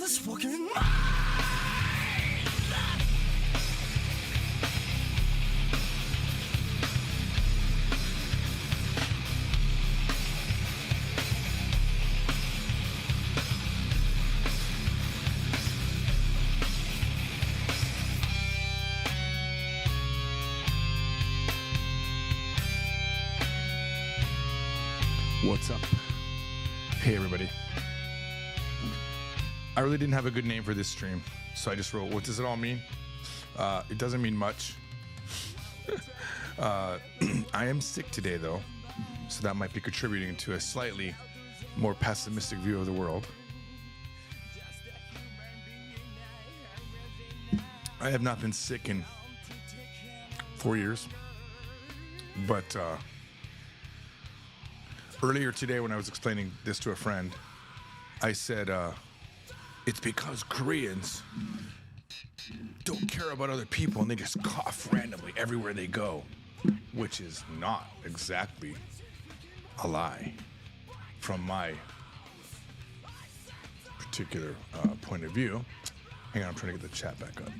this fucking mind. What's up? Hey, everybody. I really didn't have a good name for this stream, so I just wrote, what does it all mean? It doesn't mean much. I am sick today, though, so that might be contributing to a slightly more pessimistic view of the world. I have not been sick in 4 years, but earlier today when I was explaining this to a friend, I said, it's because Koreans don't care about other people and they just cough randomly everywhere they go, which is not exactly a lie from my particular point of view. Hang on, I'm trying to get the chat back up.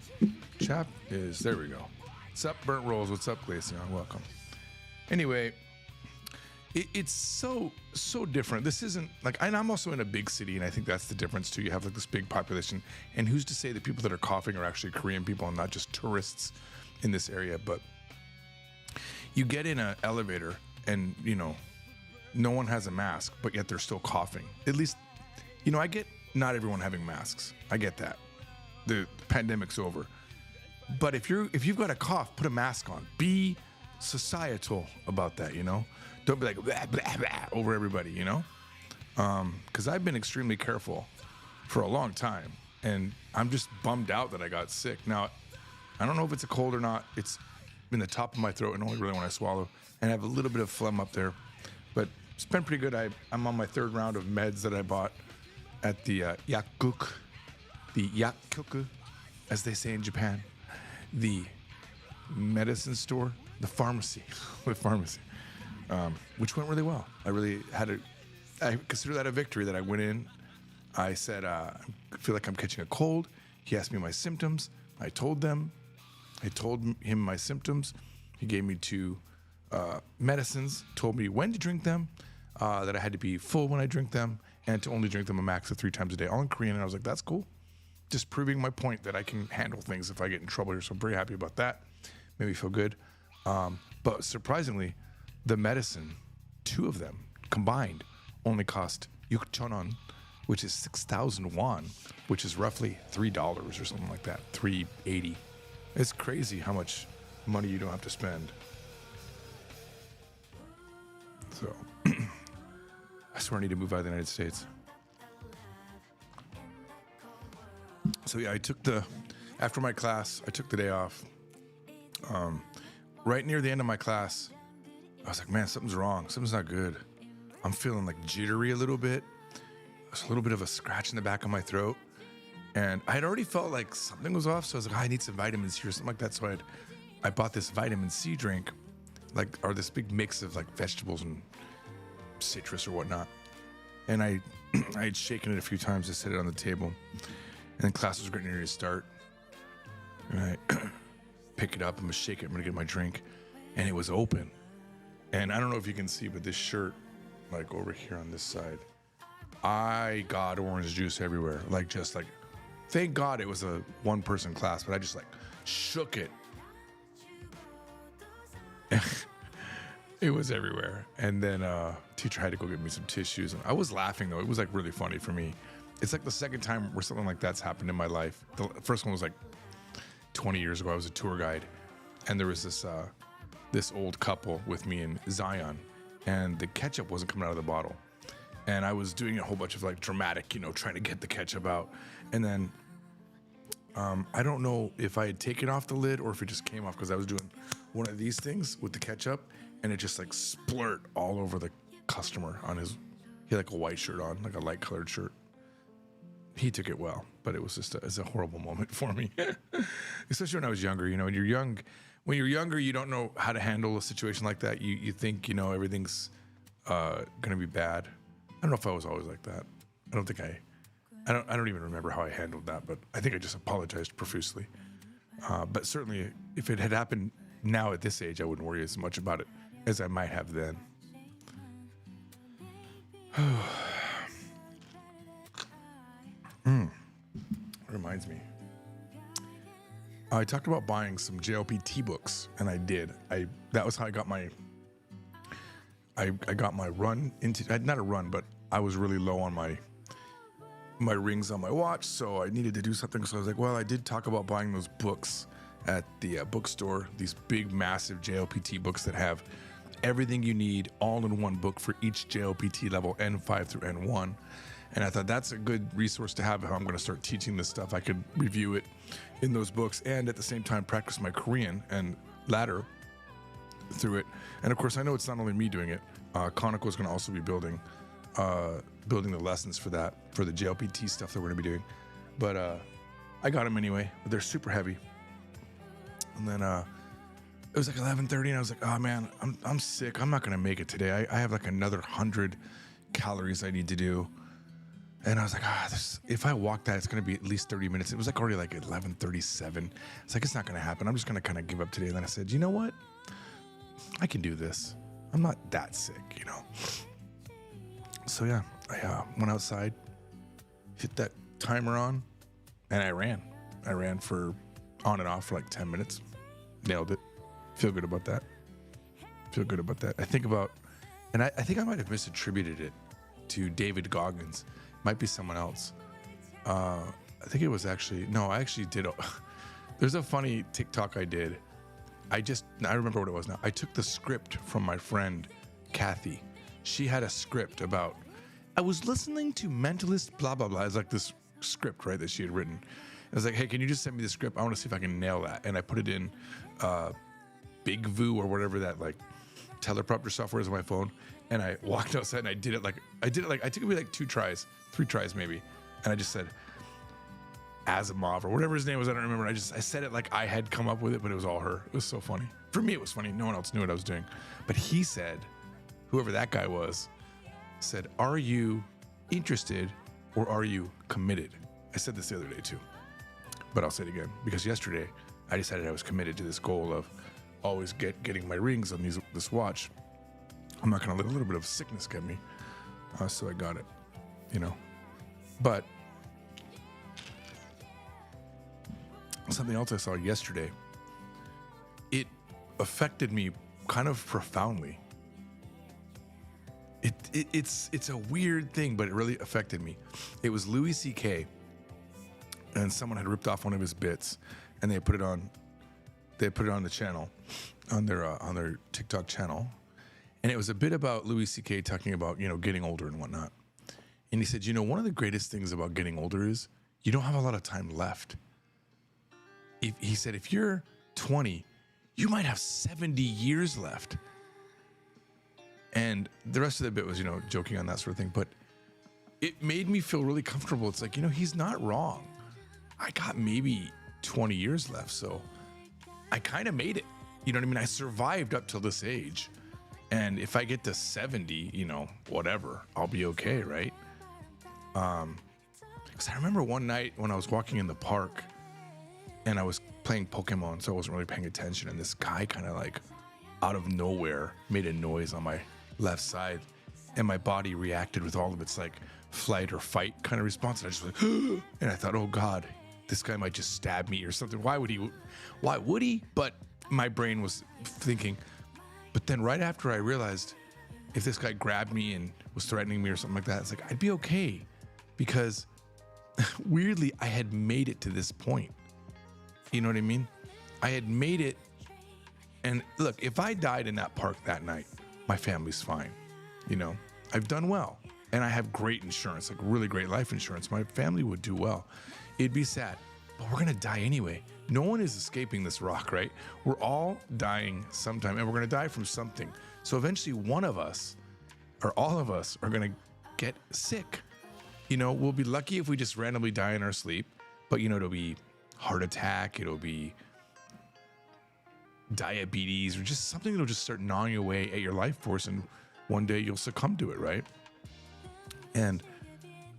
Chat is, there we go. What's up, Burnt Rolls? What's up, Glaceon? Welcome. Anyway, it's so different. This isn't like, and I'm also in a big city, and I think that's the difference too. You have like this big population, and who's to say the people that are coughing are actually Korean people and not just tourists in this area? But you get in an elevator, and you know, no one has a mask, but yet they're still coughing. At least, you know, I get not everyone having masks. I get that. The pandemic's over. But if you've got a cough, put a mask on. Be societal about that, you know? Don't be like blah, blah, blah, over everybody, you know? Because I've been extremely careful for a long time, and I'm just bummed out that I got sick. Now, I don't know if it's a cold or not. It's in the top of my throat and only really when I swallow, and I have a little bit of phlegm up there, but it's been pretty good. I'm on my third round of meds that I bought at the Yakuku, as they say in Japan, the medicine store, the pharmacy, which went really well. I consider that a victory that I went in. I said, I feel like I'm catching a cold. He asked me my symptoms. I told him my symptoms. He gave me 2 medicines, told me when to drink them, that I had to be full when I drink them, and to only drink them a max of 3 times a day, all in Korean. And I was like, that's cool. Just proving my point that I can handle things if I get in trouble here. So I'm very happy about that. Made me feel good. But surprisingly, the medicine, 2 of them combined, only cost 6,000 which is 6,000 won, which is roughly $3 or something like that, $3.80. It's crazy how much money you don't have to spend. So, I swear I need to move out of the United States. So yeah, after my class, I took the day off. Right near the end of my class, I was like, man, something's wrong. Something's not good. I'm feeling like jittery a little bit. There's a little bit of a scratch in the back of my throat. And I had already felt like something was off. So I was like, I need some vitamin C or something like that. So I bought this vitamin C drink, or this big mix of like vegetables and citrus or whatnot. And I had shaken it a few times to set it on the table. And then class was getting ready to start. And I pick it up, I'm gonna shake it, I'm gonna get my drink. And it was open. And I don't know if you can see, but this shirt, like over here on this side, I got orange juice everywhere. Just thank God it was a 1-person class, but I just shook it. It was everywhere. And then teacher had to go get me some tissues. And I was laughing though. It was really funny for me. It's the second time where something like that's happened in my life. The first one was 20 years ago. I was a tour guide, and there was this old couple with me in Zion, and the ketchup wasn't coming out of the bottle. And I was doing a whole bunch of dramatic, trying to get the ketchup out. And then I don't know if I had taken off the lid or if it just came off, because I was doing one of these things with the ketchup, and it just splurt all over the customer on he had a white shirt on, a light colored shirt. He took it well, but it was just it's a horrible moment for me, especially when I was younger. When you're younger, you don't know how to handle a situation like that. You think everything's gonna be bad. I don't know if I was always like that. I don't think I I don't even remember how I handled that, but I think I just apologized profusely. But certainly, if it had happened now at this age, I wouldn't worry as much about it as I might have then. Reminds me. I talked about buying some JLPT books, and I did. That was how I got my run into, not a run, but I was really low on my rings on my watch, so I needed to do something. So I was like, well, I did talk about buying those books at the bookstore, these big, massive JLPT books that have everything you need all in one book for each JLPT level, N5 through N1. And I thought that's a good resource to have if I'm going to start teaching this stuff. I could review it in those books and at the same time practice my Korean and ladder through it. And of course, I know it's not only me doing it. Conoco is going to also be building the lessons for that, for the JLPT stuff that we're going to be doing. But I got them anyway. But they're super heavy. And then it was like 11:30, and I was like, oh man, I'm sick. I'm not going to make it today. I have like another 100 calories I need to do. And I was like, if I walk that, it's going to be at least 30 minutes. It was like already like 11:37. It's like, it's not going to happen. I'm just going to kind of give up today. And then I said, you know what? I can do this. I'm not that sick, you know? So yeah, I went outside, hit that timer on, and I ran. I ran for on and off for like 10 minutes. Nailed it. Feel good about that. I think about, and I think I might have misattributed it to David Goggins. Might be someone else. I think it was actually, no, I actually did. There's a funny TikTok I did. I remember what it was now. I took the script from my friend, Kathy. She had a script about, I was listening to Mentalist blah, blah, blah. It's like this script, right, that she had written. I was like, hey, can you just send me the script? I want to see if I can nail that. And I put it in Big Voo or whatever that like teleprompter software is on my phone. And I walked outside and I did it like, I took me like 3 tries maybe. And I just said Asimov or whatever his name was. I don't remember. I said it like I had come up with it, but it was all her. It was so funny. For me, it was funny. No one else knew what I was doing. But he said, whoever that guy was, said, are you interested or are you committed? I said this the other day too, but I'll say it again because yesterday I decided I was committed to this goal of always getting my rings on this watch. I'm not going to let a little bit of sickness get me. So I got it, you know. But something else I saw yesterday, it affected me kind of profoundly. It's a weird thing, but it really affected me. It was Louis C.K. and someone had ripped off one of his bits, and they put it on the channel, on their TikTok channel. And it was a bit about Louis C.K. talking about, you know, getting older and whatnot. And he said, you know, one of the greatest things about getting older is you don't have a lot of time left. He said, if you're 20, you might have 70 years left. And the rest of the bit was, you know, joking on that sort of thing. But it made me feel really comfortable. It's like, you know, he's not wrong. I got maybe 20 years left. So I kind of made it. You know what I mean? I survived up till this age. And if I get to 70, you know, whatever, I'll be okay, right? Because I remember one night when I was walking in the park and I was playing Pokemon, so I wasn't really paying attention. And this guy kind of like out of nowhere made a noise on my left side. And my body reacted with all of its like flight or fight kind of response. And I just went, and I thought, oh God, this guy might just stab me or something. Why would he? But my brain was thinking. But then right after I realized if this guy grabbed me and was threatening me or something like that, it's like, I'd be okay. Because weirdly, I had made it to this point. You know what I mean? I had made it. And look, if I died in that park that night, my family's fine. You know, I've done well. And I have great insurance, like really great life insurance. My family would do well. It'd be sad, but we're going to die anyway. No one is escaping this rock, right? We're all dying sometime, and we're going to die from something. So eventually one of us or all of us are going to get sick. You know, we'll be lucky if we just randomly die in our sleep, but you know, it'll be heart attack. It'll be diabetes or just something that'll just start gnawing away at your life force. And one day you'll succumb to it, right? And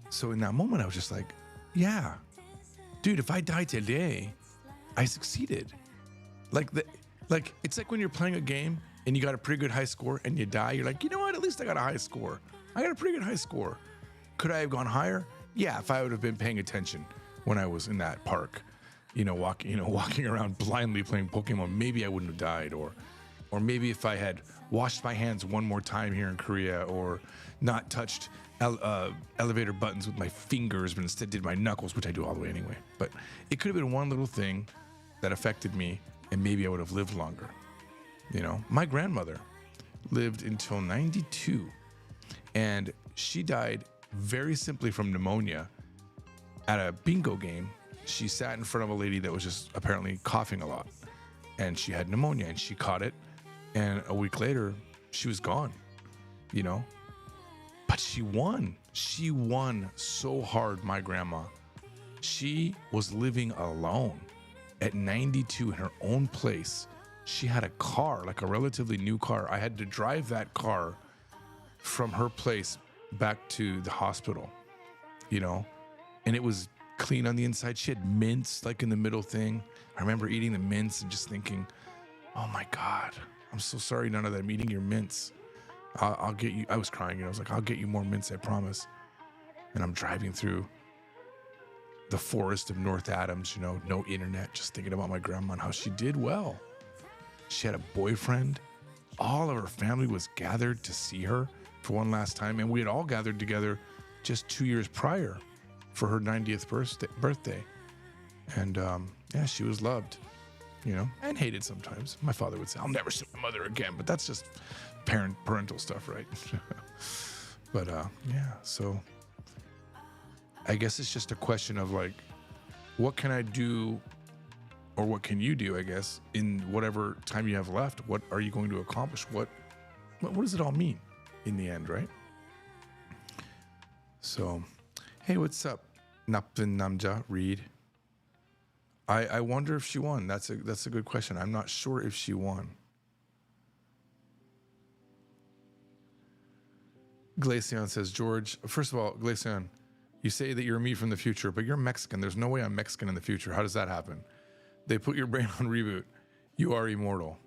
so in that moment, I was just like, Yeah. Dude, if I die today, I succeeded. Like it's like when you're playing a game and you got a pretty good high score and you die, you're like, you know what? At least I got a high score. I got a pretty good high score. Could I have gone higher? Yeah, if I would have been paying attention when I was in that park, walking around blindly playing Pokemon, maybe I wouldn't have died. Or maybe if I had washed my hands one more time here in Korea, or not touched elevator buttons with my fingers, but instead did my knuckles, which I do all the way anyway. But it could have been one little thing that affected me, and maybe I would have lived longer. My grandmother lived until 92, and she died very simply from pneumonia at a bingo game. She sat in front of a lady that was just apparently coughing a lot, and she had pneumonia, and she caught it, and a week later she was gone. But she won so hard. My grandma, she was living alone at 92 in her own place. She had a car, like a relatively new car. I had to drive that car from her place back to the hospital, and it was clean on the inside. She had mints like in the middle thing. I remember eating the mints and just thinking, oh my God, I'm so sorry none of that. I'm eating your mints. I'll get you. I was crying, I was like, I'll get you more mints, I promise. And I'm driving through the forest of North Adams, no internet, just thinking about my grandma and how she did well. She had a boyfriend. All of her family was gathered to see her for one last time. And we had all gathered together just 2 years prior for her 90th birthday. And she was loved, and hated sometimes. My father would say, I'll never see my mother again, but that's just parental stuff, right? But so I guess it's just a question of like, what can I do, or what can you do, I guess, in whatever time you have left? What are you going to accomplish? What does it all mean in the end, right? So, hey, what's up, Napin Namja Reed? I wonder if she won. That's a good question. I'm not sure if she won. Glacian says, George, first of all, Glacian, you say that you're me from the future, but you're Mexican. There's no way I'm Mexican in the future. How does that happen? They put your brain on reboot. You are immortal.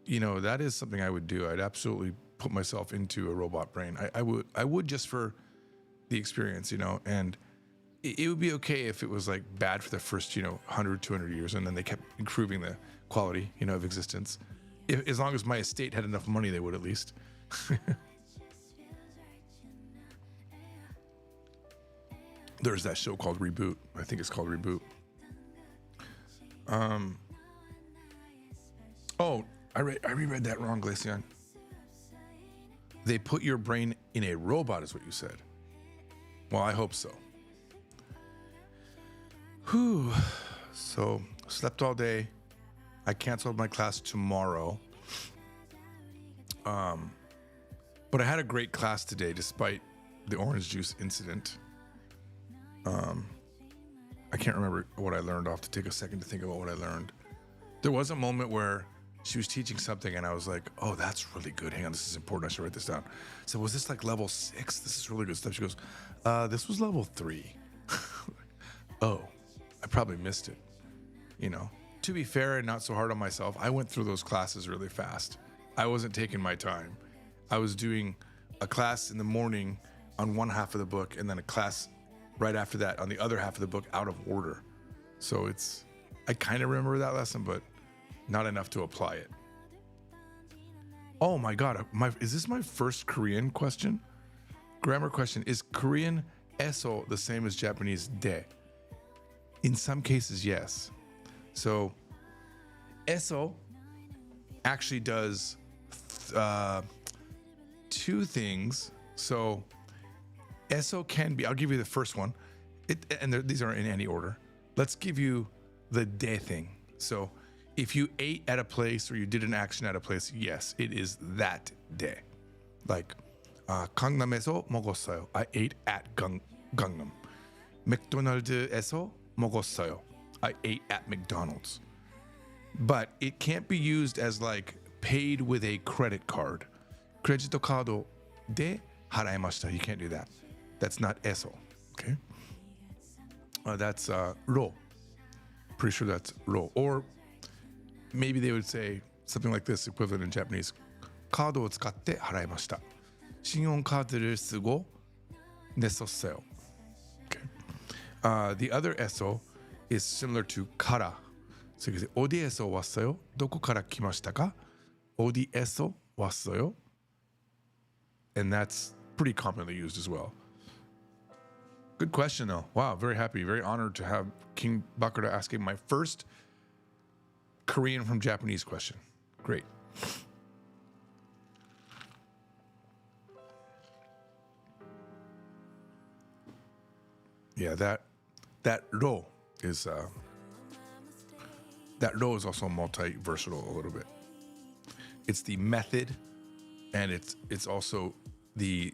That is something I would do. I'd absolutely put myself into a robot brain. I would just for the experience, and it would be okay if it was like bad for the first, 100, 200 years, and then they kept improving the quality, of existence. As long as my estate had enough money, they would at least. There's that show called Reboot. I think it's called Reboot. I reread that wrong, Glacian. They put your brain in a robot, is what you said. Well, I hope so. Whew. So, slept all day. I canceled my class tomorrow. But I had a great class today, despite the orange juice incident. I can't remember what I learned. I'll have to take a second to think about what I learned. There was a moment where she was teaching something and I was like, oh, that's really good. Hang on, this is important. I should write this down. So was this like level 6? This is really good stuff. She goes, this was level 3. Oh, I probably missed it. To be fair and not so hard on myself, I went through those classes really fast. I wasn't taking my time. I was doing a class in the morning on one half of the book and then a class right after that on the other half of the book out of order. So I kind of remember that lesson, but not enough to apply it. Oh my God, is this my first Korean question? Grammar question. Is Korean eso the same as Japanese de? In some cases, yes. So eso actually does two things. So eso can be, I'll give you the first one. These aren't in any order. Let's give you the de thing. So if you ate at a place or you did an action at a place, yes, it is that de. Like, 강남에서 먹었어요. I ate at Gangnam. 맥도날드에서 먹었어요. I ate at McDonald's. But it can't be used as like paid with a credit card. 크레디트 카드 대 할애마시다. You can't do that. That's not eso. Okay. That's ro. Pretty sure that's ro. Or maybe they would say something like this, equivalent in Japanese. カードを使って払いました。信用カードで쓰고 냈었어요. Okay. The other eso is similar to kara. So you can say 어디에서 왔어요? どこから来ましたか? 어디에서 왔어요? And that's pretty commonly used as well. Good question though. Wow, very happy, very honored to have King Bakuda asking my first Korean from Japanese question. Great. Yeah, that ro is also multi-versatile a little bit. It's the method, and it's also the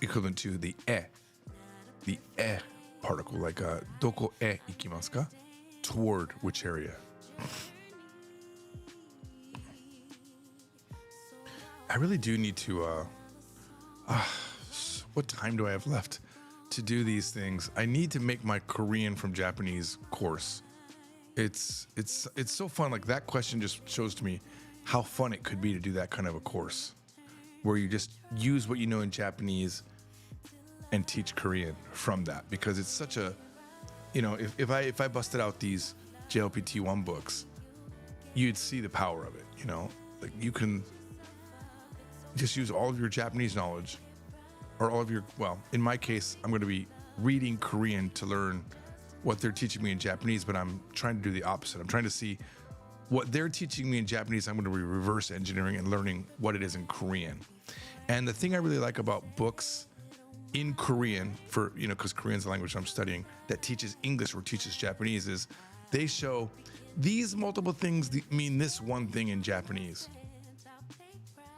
equivalent to the particle, like doko e ikimasu ka? Toward which area. I really do need to what time do I have left to do these things? I need to make my Korean from Japanese course. It's so fun. Like, that question just shows to me how fun it could be to do that kind of a course where you just use what you know in Japanese and teach Korean from that, because it's such a, if I busted out these JLPT1 books, you'd see the power of it. Like, you can just use all of your Japanese knowledge, or all of your, well, in my case, I'm going to be reading Korean to learn what they're teaching me in Japanese, but I'm trying to do the opposite. I'm trying to see what they're teaching me in Japanese. I'm going to be reverse engineering and learning what it is in Korean. And the thing I really like about books in Korean, for, because Korean's the language I'm studying, that teaches English or teaches Japanese, is they show these multiple things mean this one thing in Japanese.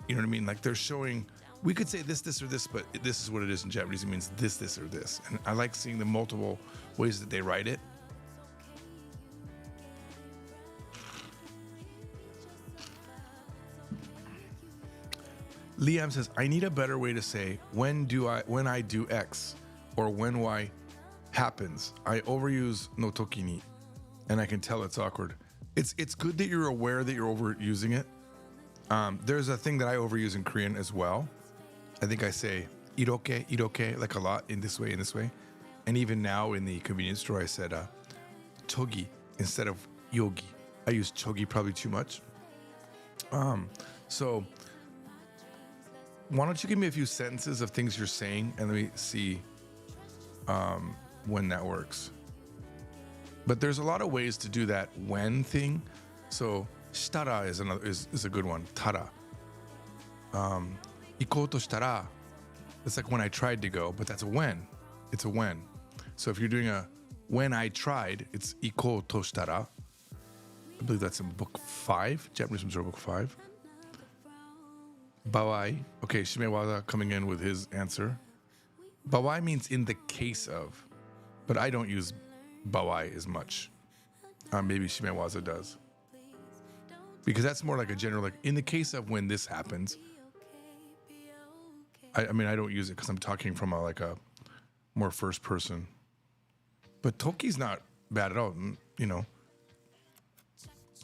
You know what I mean? Like, they're showing, we could say this, or this, but this is what it is in Japanese. It means this, or this. And I like seeing the multiple ways that they write it. Liam says, I need a better way to say when I do X, or when Y happens. I overuse no toki ni, and I can tell it's awkward. It's good that you're aware that you're overusing it. There's a thing that I overuse in Korean as well. I think I say iroke, like a lot, in this way. And even now in the convenience store, I said chogi instead of yogi. I use chogi probably too much. So why don't you give me a few sentences of things you're saying, and let me see when that works. But there's a lot of ways to do that when thing. So shitara is a good one. Tara. Ikoto shitara. It's like when I tried to go, but that's a when. It's a when. So if you're doing a when I tried, it's ikoto shitara. I believe that's in book 5, Japanese Missouri book 5. Bawai. Okay, Shimewaza coming in with his answer. Bawai means in the case of, but I don't use bawai as much. Maybe Shimewaza does. Because that's more like a general, like, in the case of when this happens. I mean, I don't use it because I'm talking from a more first person. But toki's not bad at all,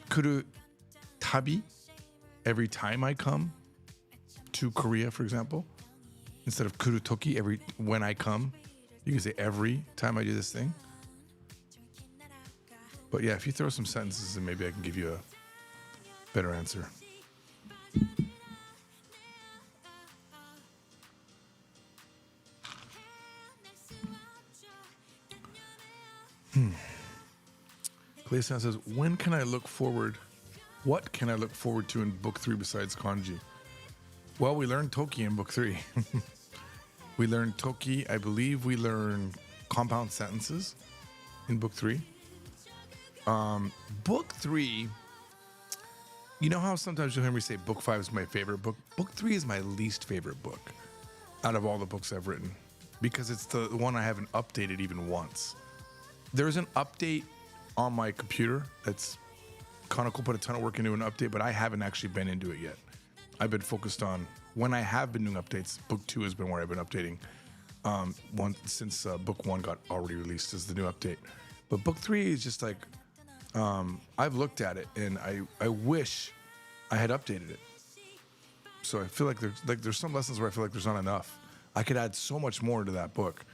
Kuru tabi, every time I come to Korea, for example, instead of kuru toki, when I come, you can say every time I do this thing. But yeah, if you throw some sentences in, maybe I can give you a better answer. Clayson says, what can I look forward to in book 3 besides kanji? Well, we learned toki in book 3. We learned toki. I believe we learned compound sentences in book 3. Book 3, you know how sometimes you'll hear me say book 5 is my favorite book? Book 3 is my least favorite book out of all the books I've written, because it's the one I haven't updated even once. There's an update on my computer that's Kanako put a ton of work into an update, but I haven't actually been into it yet. I've been focused on, when I have been doing updates, book 2 has been where I've been updating. since book 1 got already released as the new update. But book 3 is just like, I've looked at it and I wish I had updated it. So I feel like there's some lessons where I feel like there's not enough. I could add so much more to that book.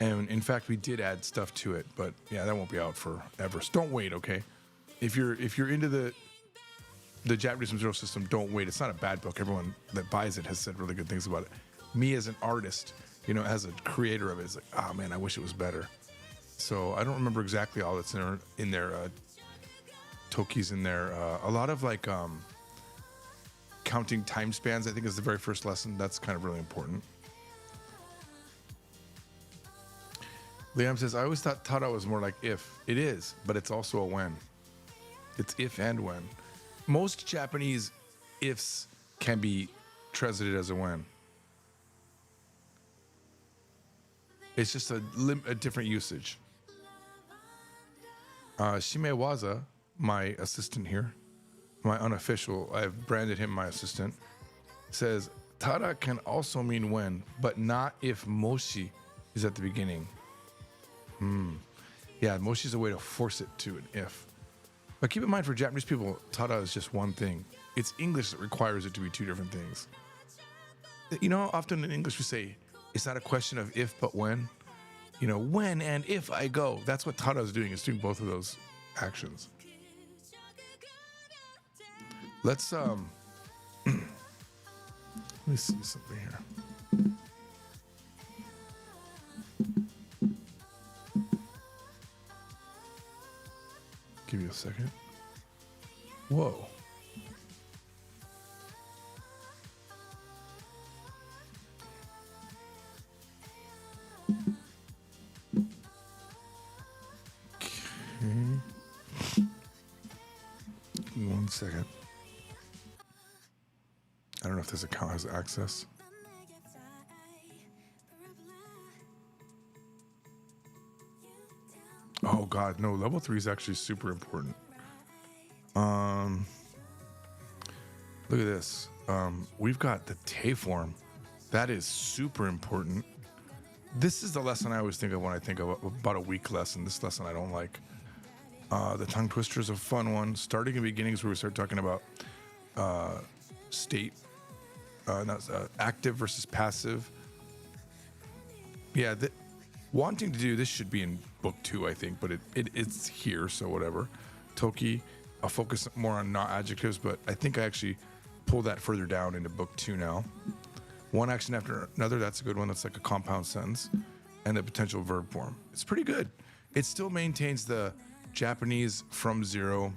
And in fact, we did add stuff to it, but yeah, that won't be out forever. So don't wait, okay? If you're into the Japanese Zero system, don't wait. It's not a bad book. Everyone that buys it has said really good things about it. Me as an artist, as a creator of it, is like, oh man, I wish it was better. So I don't remember exactly all that's in there. Toki's in there. A lot of like counting time spans, I think, is the very first lesson. That's kind of really important. Liam says, I always thought Tara was more like if. It is, but it's also a when. It's if and when. Most Japanese ifs can be translated as a when. It's just a different usage. Shimewaza, my assistant here, my unofficial, I've branded him my assistant, says, Tara can also mean when, but not if moshi is at the beginning. Yeah, moshi is a way to force it to an if. But keep in mind, for Japanese people, Tara is just one thing. It's English that requires it to be two different things. Often in English we say, it's not a question of if, but when. When and if I go. That's what Tara is doing. It's doing both of those actions. Let's, let me see something here. Give you a second. Whoa. Okay. Give me 1 second. I don't know if this account has access. Oh God, no, level 3 is actually super important. Look at this. We've got the Te form. That is super important. This is the lesson I always think of when I think of about a weak lesson. This lesson I don't like. The tongue twister is a fun one. Starting and beginnings, where we start talking about state, active versus passive. Yeah, wanting to do this should be in book 2, I think, but it's here, so whatever. Toki, I'll focus more on not adjectives, but I think I actually pull that further down into book 2 now. One action after another, that's a good one. That's like a compound sentence. And the potential verb form. It's pretty good. It still maintains the Japanese from zero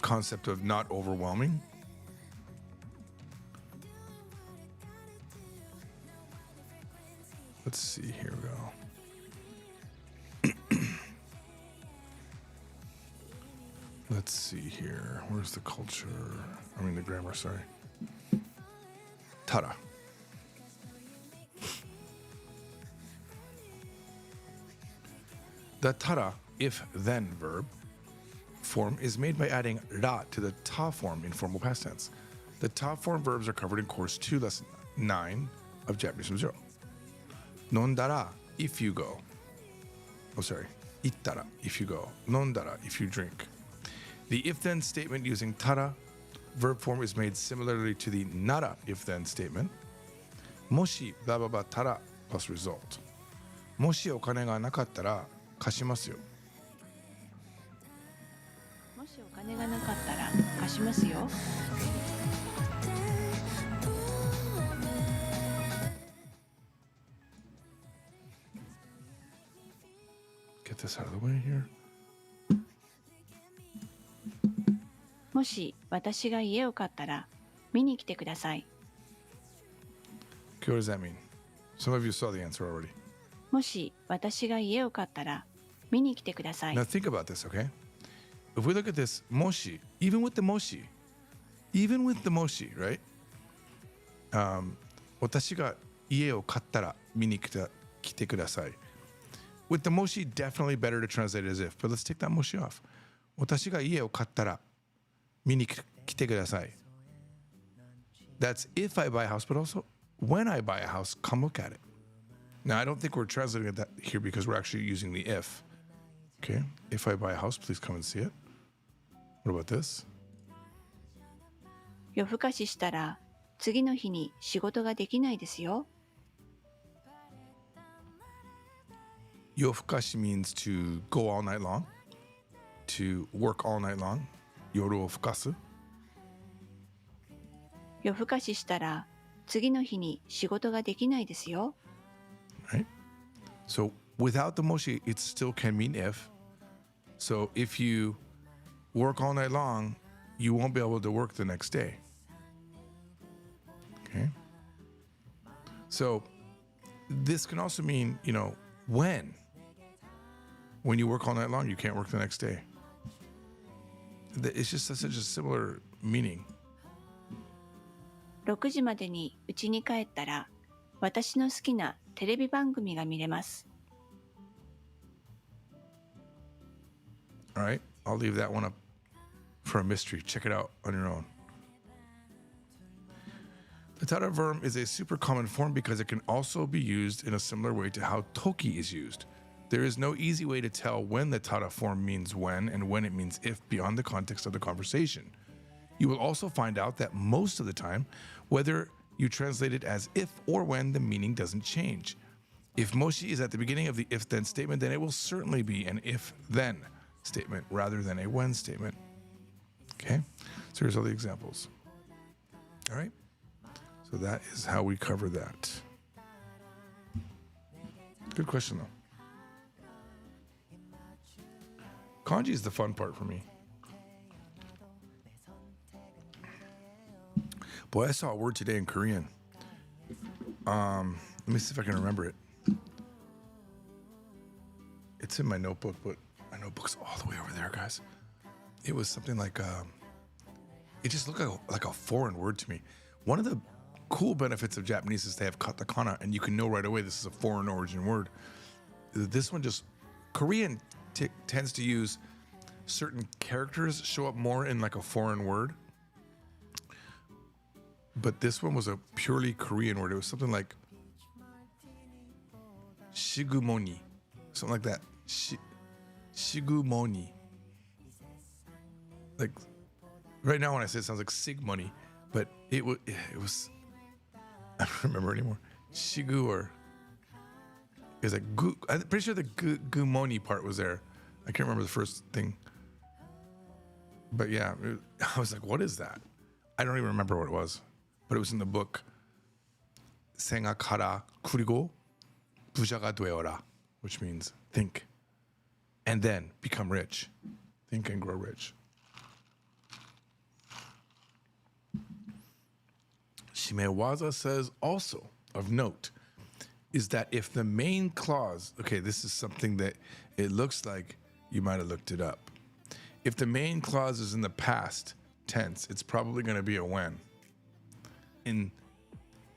concept of not overwhelming. Let's see, here we go. Let's see here. Where's the culture? The grammar, sorry. Tara. The tara, if-then verb, form is made by adding ra to the ta form in formal past tense. The ta form verbs are covered in course 2, lesson 9 of Japanese from Zero. Nondara, if you go. Oh, sorry. Ittara, if you go. Nondara, if you drink. The if-then statement using tara verb form is made similarly to the nara if-then statement. Moshi blah blah blah tara plus result. Moshi okane ga nakattara kashimasu yo. Moshi okane ga nakattara kashimasu yo. Get this out of the way here. もし私が家を買ったら見に来てください。 Okay, what does that mean? Some of you saw the answer already. もし私が家を買ったら見に来てください。 Now think about this, okay? If we look at this, moshi, even with the moshi, right? 私が家を買ったら見に来てください. With the moshi, definitely better to translate it as if, but let's take that moshi off. 私が家を買ったら見に来てください. That's if I buy a house, but also when I buy a house, come look at it. Now, I don't think we're translating that here because we're actually using the if. Okay, if I buy a house, please come and see it. What about this? 夜更かししたら次の日に仕事ができないですよ。Yofukashi means to go all night long, to work all night long. Yoru o fukasu. 夜更かししたら次の日に仕事ができないですよ。Right? So without the moshi, it still can mean if. So if you work all night long, you won't be able to work the next day. Okay? So this can also mean, when. When you work all night long, you can't work the next day. It's just such a similar meaning. 6時までに家に帰ったら私の好きなテレビ番組が見れます。All right, I'll leave that one up for a mystery. Check it out on your own. The tada verb is a super common form because it can also be used in a similar way to how toki is used. There is no easy way to tell when the tada form means when and when it means if beyond the context of the conversation. You will also find out that most of the time, whether you translate it as if or when, the meaning doesn't change. If moshi is at the beginning of the if-then statement, then it will certainly be an if-then statement rather than a when statement. Okay, so here's all the examples. All right, so that is how we cover that. Good question, though. Kanji is the fun part for me. Boy, I saw a word today in Korean. Let me see if I can remember it. It's in my notebook, but my notebook's all the way over there, guys. It was something like, it just looked like a foreign word to me. One of the cool benefits of Japanese is they have katakana, and you can know right away this is a foreign origin word. This one Korean tends to use certain characters show up more in like a foreign word. But this one was a purely Korean word. It was something like shigumoni, something like that. Shigumoni. Like right now when I say it sounds like sig money, but it was I don't remember anymore. Shigu or it was like gu. I'm pretty sure the gumoni part was there. I can't remember the first thing. But yeah, I was like, what is that? I don't even remember what it was. But it was in the book 생각하라 그리고 부자가 되어라, which means think and then become rich. Think and grow rich. Shimewaza says also of note is that if the main clause, okay, this is something that it looks like you might have looked it up. If the main clause is in the past tense, it's probably going to be a when.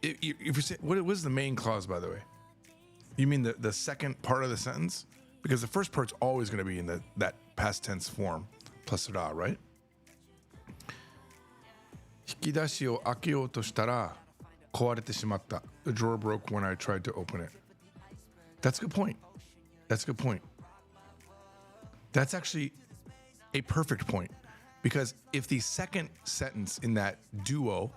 If you say, what was the main clause, by the way? You mean the second part of the sentence? Because the first part's always going to be in that past tense form plus ra, right? 引き出しを開けようとしたら壊れてしまった. The drawer broke when I tried to open it. That's a good point. That's a good point. That's actually a perfect point. Because if the second sentence in that duo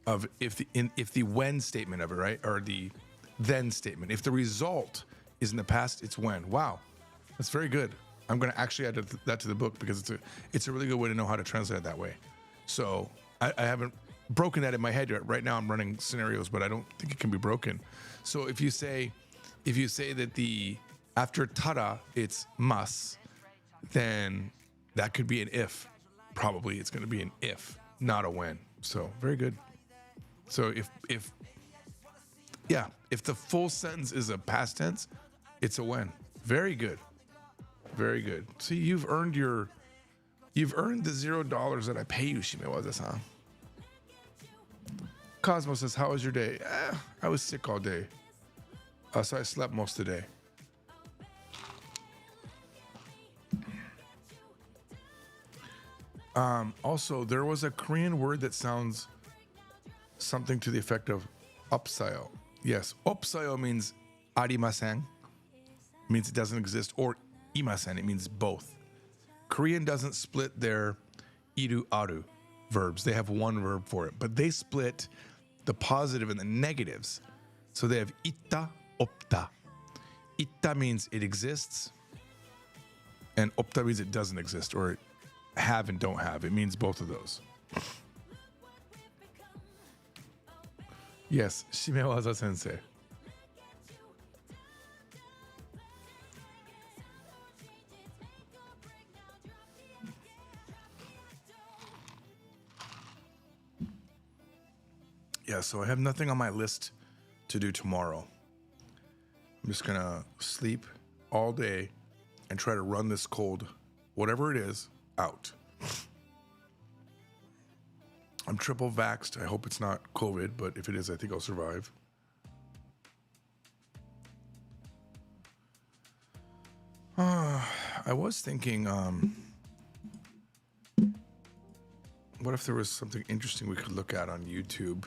of if the when statement of it, right, or the then statement, if the result is in the past, it's when. Wow, that's very good. I'm going to actually add that to the book because it's a really good way to know how to translate it that way. So I haven't broken that in my head yet. Right now I'm running scenarios, but I don't think it can be broken. So if you say that the after tada it's mas, then that could be an if. Probably it's going to be an if, not a when. So very good. So if the full sentence is a past tense, it's a when. Very good. Very good. See, you've earned the $0 that I pay you, Shimewaza-san. Cosmo says, how was your day? I was sick all day. So I slept most of the day. Also, there was a Korean word that sounds something to the effect of Opsayo. Yes. Opsayo means arimasen, means it doesn't exist, or imasen, it means both. Korean doesn't split their iru aru verbs. They have one verb for it, but they split the positive and the negatives. So they have itta, opta. Itta means it exists, and opta means it doesn't exist, or have and don't have. It means both of those. Yes, Shimewaza sensei. Yeah, so I have nothing on my list to do tomorrow. I'm just gonna sleep all day and try to run this cold, whatever it is, out. I'm triple vaxxed. I hope it's not COVID, but if it is, I think I'll survive. I was thinking, what if there was something interesting we could look at on YouTube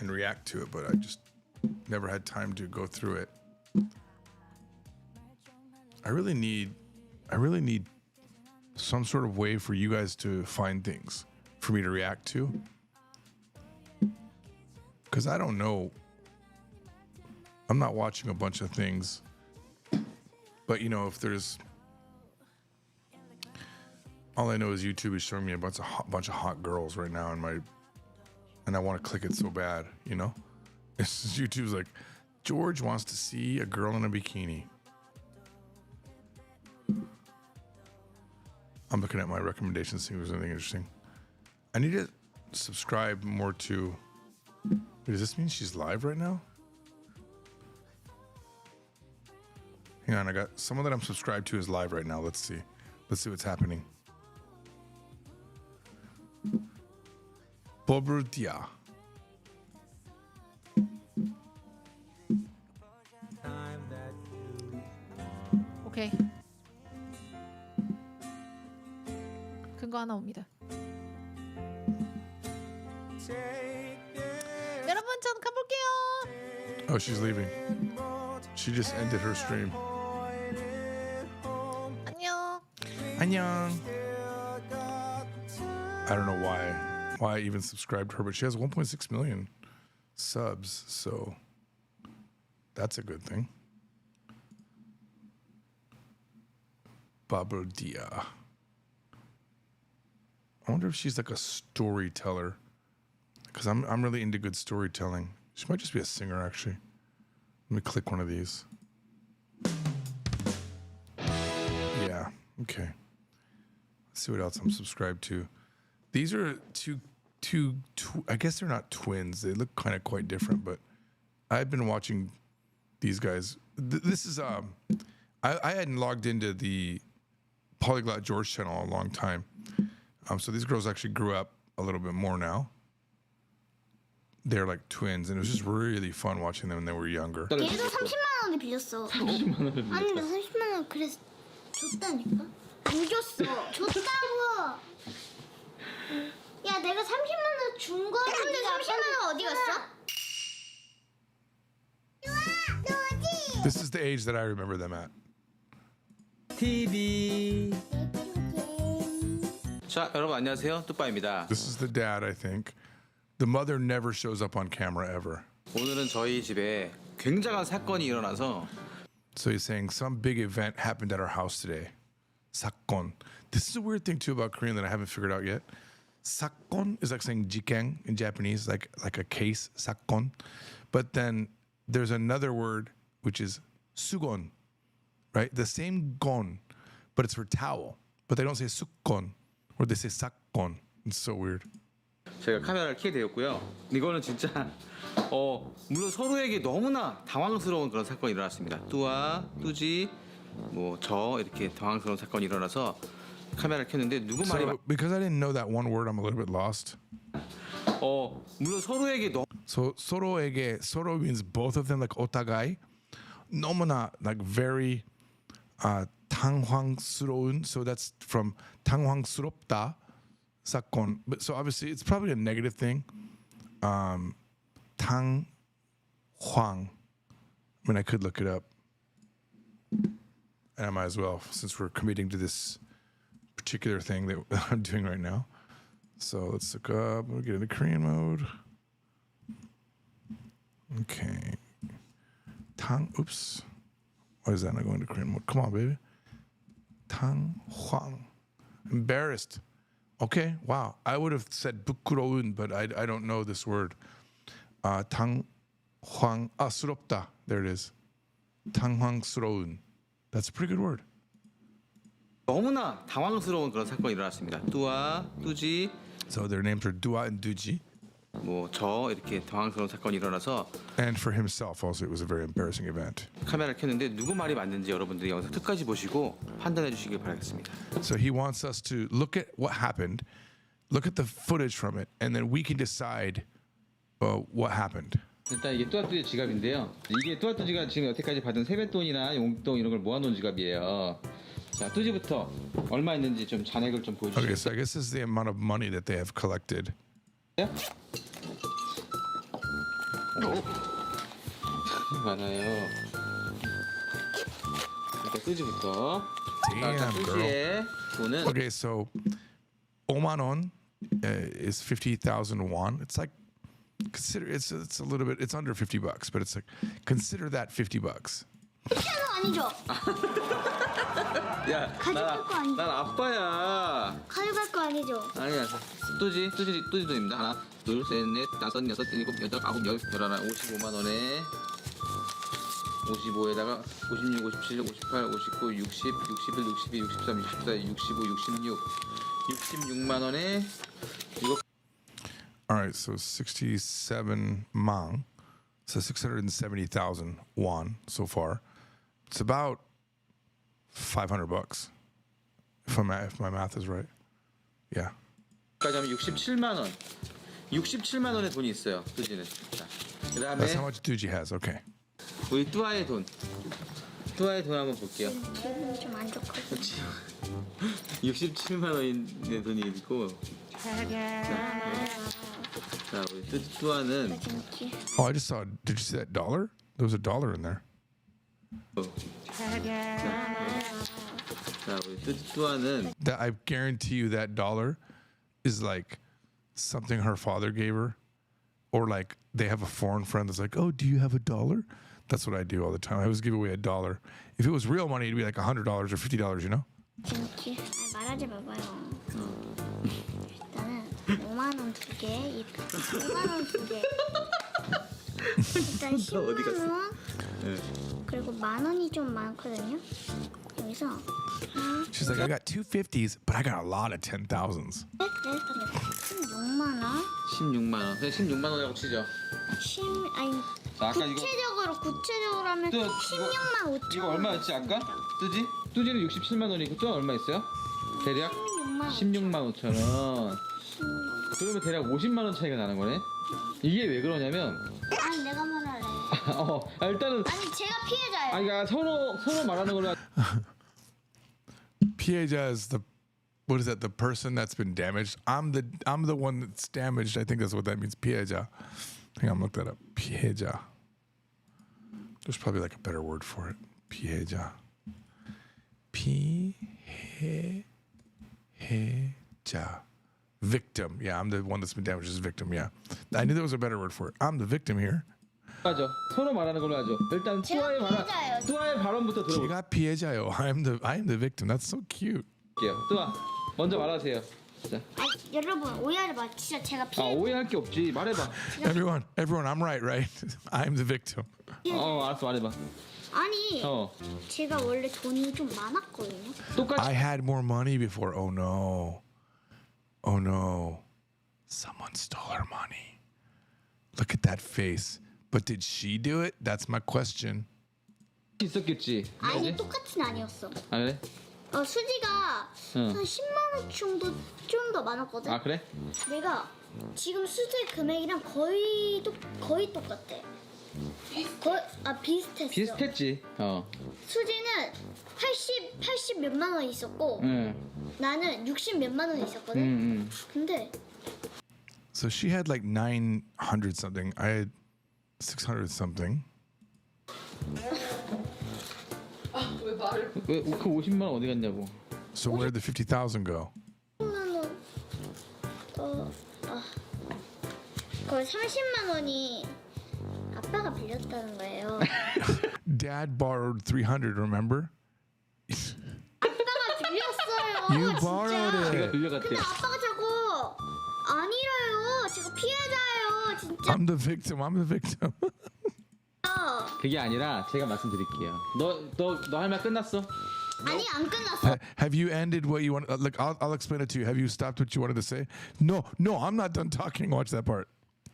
and react to it, but I just never had time to go through it. I really need some sort of way for you guys to find things for me to react to, because I don't know. I'm not watching a bunch of things, but you know, if there's, all I know is YouTube is showing me a bunch of hot girls right now and I want to click it so bad, you know? It's just, YouTube's like, George wants to see a girl in a bikini. I'm looking at my recommendations, seeing if there's anything interesting. I need to subscribe more to... Wait, does this mean she's live right now? Hang on, I got someone that I'm subscribed to is live right now. Let's see. Let's see what's happening. Bobrutia. 오케이. 근거 하나 옵니다. 여러분, 전 가볼게요. Oh, she's leaving. She just ended her stream. 안녕. Annyeong. I don't know why I even subscribed to her, but she has 1.6 million subs, so that's a good thing. Babodia. I wonder if she's like a storyteller, because I'm really into good storytelling. She might just be a singer, actually. Let me click one of these. Yeah, okay. Let's see what else I'm subscribed to. These are two. I guess they're not twins. They look kind of quite different, but I've been watching these guys. This is I hadn't logged into the Polyglot George channel a long time. So these girls actually grew up a little bit more now. They're like twins, and it was just really fun watching them when they were younger. 얘도 30만 원을 빌렸어. 30만 원을 빌렸다. 아니, 나 30만 원 그래서 줬다니까. 안 줬어. 줬다고. 야, 내가 30만 원 준 거를. 근데 30만 원 어디 갔어? 너 어디? This is the age that I remember them at. TV. 자, 여러분 안녕하세요. 뚜빠입니다. This is the dad, I think. The mother never shows up on camera ever. 오늘은 저희 집에 굉장한 사건이 일어나서 So he's saying some big event happened at our house today. 사건. This is a weird thing too about Korean that I haven't figured out yet. 사건 is like saying jikeng in Japanese, like a case, 사건. But then there's another word which is sugon, right? The same gon, but it's for towel. But they don't say sukon, or they say 사건. It's so weird. 제가 카메라를 켜게 되었고요. 이거는 진짜 물론 서로에게 너무나 당황스러운 그런 사건이 일어났습니다. 뚜아, 뚜지, 뭐 저 이렇게 당황스러운 사건이 일어나서 카메라를 켰는데 누구 말이 So because I didn't know that one word, I'm a little bit lost. 물론 서로에게 So 서로에게, 서로 means both of them, like 오타가이. 너무나 like very 당황스러운. So that's from 당황스럽다. 사건. But so obviously it's probably a negative thing. Tang Huang. I mean, I could look it up. And I might as well, since we're committing to this particular thing that I'm doing right now. So let's look up. We'll get into Korean mode. Okay. Oops. Why is that not going to Korean mode? Come on, baby. Tang Huang. Embarrassed. Okay, wow. I would have said 부끄러운, but I don't know this word. 당 황 스럽다. There it is. 당황스러운. That's a pretty good word. 너무나 당황스러운 그런 사건이 일어났습니다. 뚜아, 뚜지, So their names are Dua and Duji. 뭐 저 이렇게 당황스러운 사건이 일어나서 And for himself also, it was a very embarrassing event. 카메라를 켰는데 누구 말이 맞는지 여러분들이 영상 끝까지 보시고 판단해 주시길 바라겠습니다. So he wants us to look at what happened, look at the footage from it, and then we can decide what happened. 일단 이게 뚜아뚜지 지갑인데요. 이게 뚜아뚜지가 지금 여태까지 받은 세뱃돈이나 용돈 이런 걸 모아놓은 지갑이에요. 자, 뚜지부터 얼마 있는지 좀 잔액을 좀 Okay, 보여주시겠어요? so I guess this is the amount of money that they have collected. 많아요. 일단 뚜지부터. Damn, 뚜지의 돈은 Okay, so 5만 원 is 50,000 won. It's like consider it's a little bit. It's under $50, but it's like consider that $50. 피아노 아니죠? 야, 가져갈 거 아니죠? 난 아빠야. 가져갈 거 아니죠? 아니야. 뚜지 돈입니다. 하나, 둘, 셋, 넷, 다섯, 여섯, 일곱, 여덟, 아홉, 열, 열하나, 55만 원에 55에다가 56, 57, 58, 59, 60, 61, 62, 63, 64, 65, 66, 66만 원에 이거 All right, so 67 mang, so 670,000 won so far. It's about $500 if my math is right. Yeah. 까지 하면 67만 원. 67만 원의 돈이 있어요. 뚜지는. 자, 그다음에 That's how much Duji has. Okay. 우리 뚜아의 돈. 뚜아의 돈 한번 볼게요. 기분이 좀 안 좋거든. 67만 원의 돈이 있고. 자, 우리 뚜아는 재밌지? Oh, I just saw. Did you see that dollar? There was a dollar in there. 자, 우리 뚜아는 That I guarantee you that dollar is like something her father gave her, or like they have a foreign friend that's like, "Oh, do you have a dollar?" That's what I do all the time. I always give away a dollar. If it was real money, it'd be like $100 or $50. You know? 재밌지? 말하지 마봐요. 일단은 5만 원 두 개, 5만 원 두 개. 일단 10만 원. 그리고 만 원이 좀 많거든요. 여기서 하나, She's like, I got two 50s, but I got a lot of 10,000s. 넷, 16만 원. 16만 원. 그냥 16만 원이라고 치죠. 10 아니 자, 아까 이거 구체적으로 하면 또 16만 5천 이거 얼마였지 아까? 뚜지? 뚜지는 67만 원이고 뚜아 얼마 있어요? 대략 16만 5천 원. 그러면 대략 50만 원 차이가 나는 거네. 이게 왜 그러냐면 아니 내가 말할래. 일단은 아니 제가 피해자예요. 그러니까 서로 말하는 걸로 Pieja is the, what is that? The person that's been damaged. I'm the one that's damaged. I think that's what that means. Pieja. Hang on, look that up. Pieja. There's probably like a better word for it. Pieja. Pieja. Victim. Yeah, I'm the one that's been damaged as victim. Yeah. I knew there was a better word for it. I'm the victim here. 하죠. 서로 말하는 걸로 하죠. 일단 뚜아의 피해자예요. 뚜아의 발언부터 들어볼게요. 제가 피해자요. I am the victim. That's so cute. 뚜아 먼저 말하세요. 자, 아니 여러분 오해하지 마. 진짜 제가 피해. 오해할 게 없지. 말해봐. Everyone, I'm right, right? I'm the victim. 알았어, 말해봐. 아니 제가 원래 돈이 좀 많았거든요. 똑같이 I had more money before. Oh no. Oh no. Someone stole her money. Look at that face. But did she do it? That's my question. 있었겠지. 아니 그지? 똑같이는 아니었어. 아 그래? 수지가 응. 한 10만 원 정도 좀 더 많았거든. 아 그래? 내가 지금 수지 금액이랑 거의 똑같대. 비슷했어. 비슷했지. 수지는 80 몇만 원 있었고 응. 나는 60 몇만 원 있었거든. 근데 So she had like 900 something. I had 600 something. 왜그 50만 원 어디 갔냐고. So where'd the 50,000 go? 10만 원. 거의 30만 원이 아빠가 빌렸다는 거예요. Dad borrowed 300, remember? 아빠가 빌렸어요. You 진짜. borrowed 제가 it. 빌려갔대. 근데 아빠가 자꾸 아니래요. 제가 피해자예요. 진짜. I'm the victim. I'm the victim. 그게 아니라 제가 말씀드릴게요. 너 할 말 끝났어? 아니 안 끝났어. Have you ended what you want? Look, I'll explain it to you. Have you stopped what you wanted to say? No, I'm not done talking. Watch that part.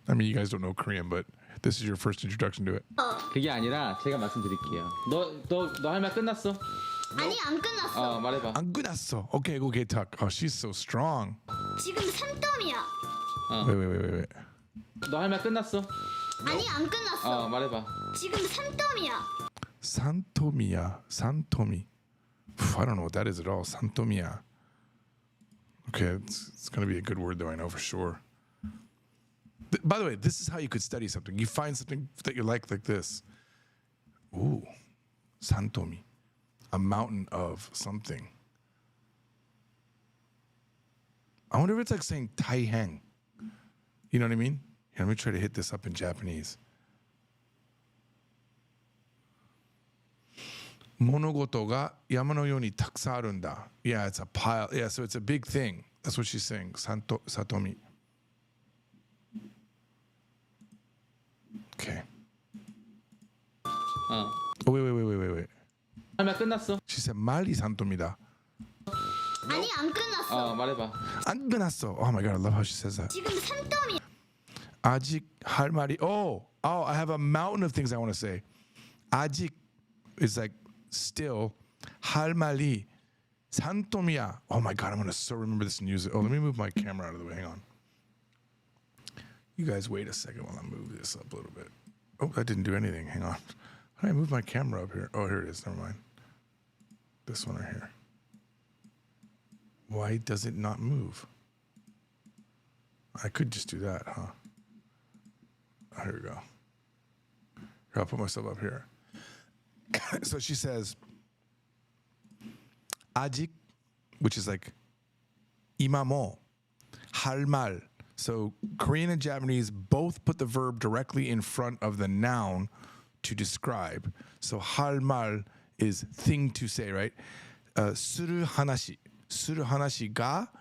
I mean, you guys don't know Korean, but this is your first introduction to it. 그게 아니라 제가 말씀드릴게요. 너 할 말 끝났어? 아니 안 끝났어. 말해봐. 안 끝났어. Okay, talk. Oh, she's so strong. 지금 산더미야. Wait. 너 할 말 끝났어? 아니 안 끝났어. 말해봐. 지금 산더미야. Santomi. I don't know what that is at all. Santomia. Okay, it's going to be a good word, though, I know for sure. By the way, this is how you could study something. You find something that you like this. Ooh, Santomi. A mountain of something. I wonder if it's like saying Taihang. You know what I mean? Here, let me try to hit this up in Japanese. Monogoto ga yama no yoni takusan arunda. Yeah, it's a pile. Yeah, so it's a big thing. That's what she's saying. Satomi. Okay. Oh, wait. 할 말 끝났어? She said 말이 산토미다. 아니 안 끝났어. 말해봐. 안 끝났어. Oh my god, I love how she says that. 지금 산더미야. 아직 할 말이. Oh, I have a mountain of things I want to say. 아직 is like still. 할 말이 산토미야. Oh my god, I'm gonna so remember this and use it. Oh, let me move my camera out of the way. Hang on. You guys wait a second while I move this up a little bit. Oh, that didn't do anything. Hang on. How did I move my camera up here? Oh, here it is. Never mind. This one right here. Why does it not move? I could just do that, huh? Oh, here we go. Here, I'll put myself up here. So she says, 아직, which is like imamo, 할 말. So Korean and Japanese both put the verb directly in front of the noun to describe. So 할 말 is thing to say, right?する話が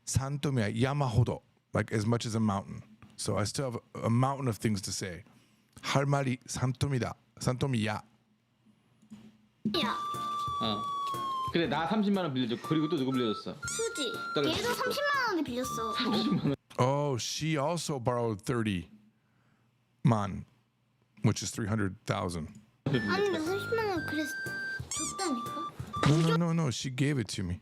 산토미야 야마호도, like as much as a mountain. So I still have a mountain of things to say. 할 말이 산토미야. 야. 그래, 나 30만 원 빌려줘. 그리고 또 누구 빌려줬어? 수지. 얘도 30만 원을 빌렸어. Oh, she also borrowed 30 man, which is 300,000. 아니 나 30만 원 그래 줬다니까. No, she gave it to me.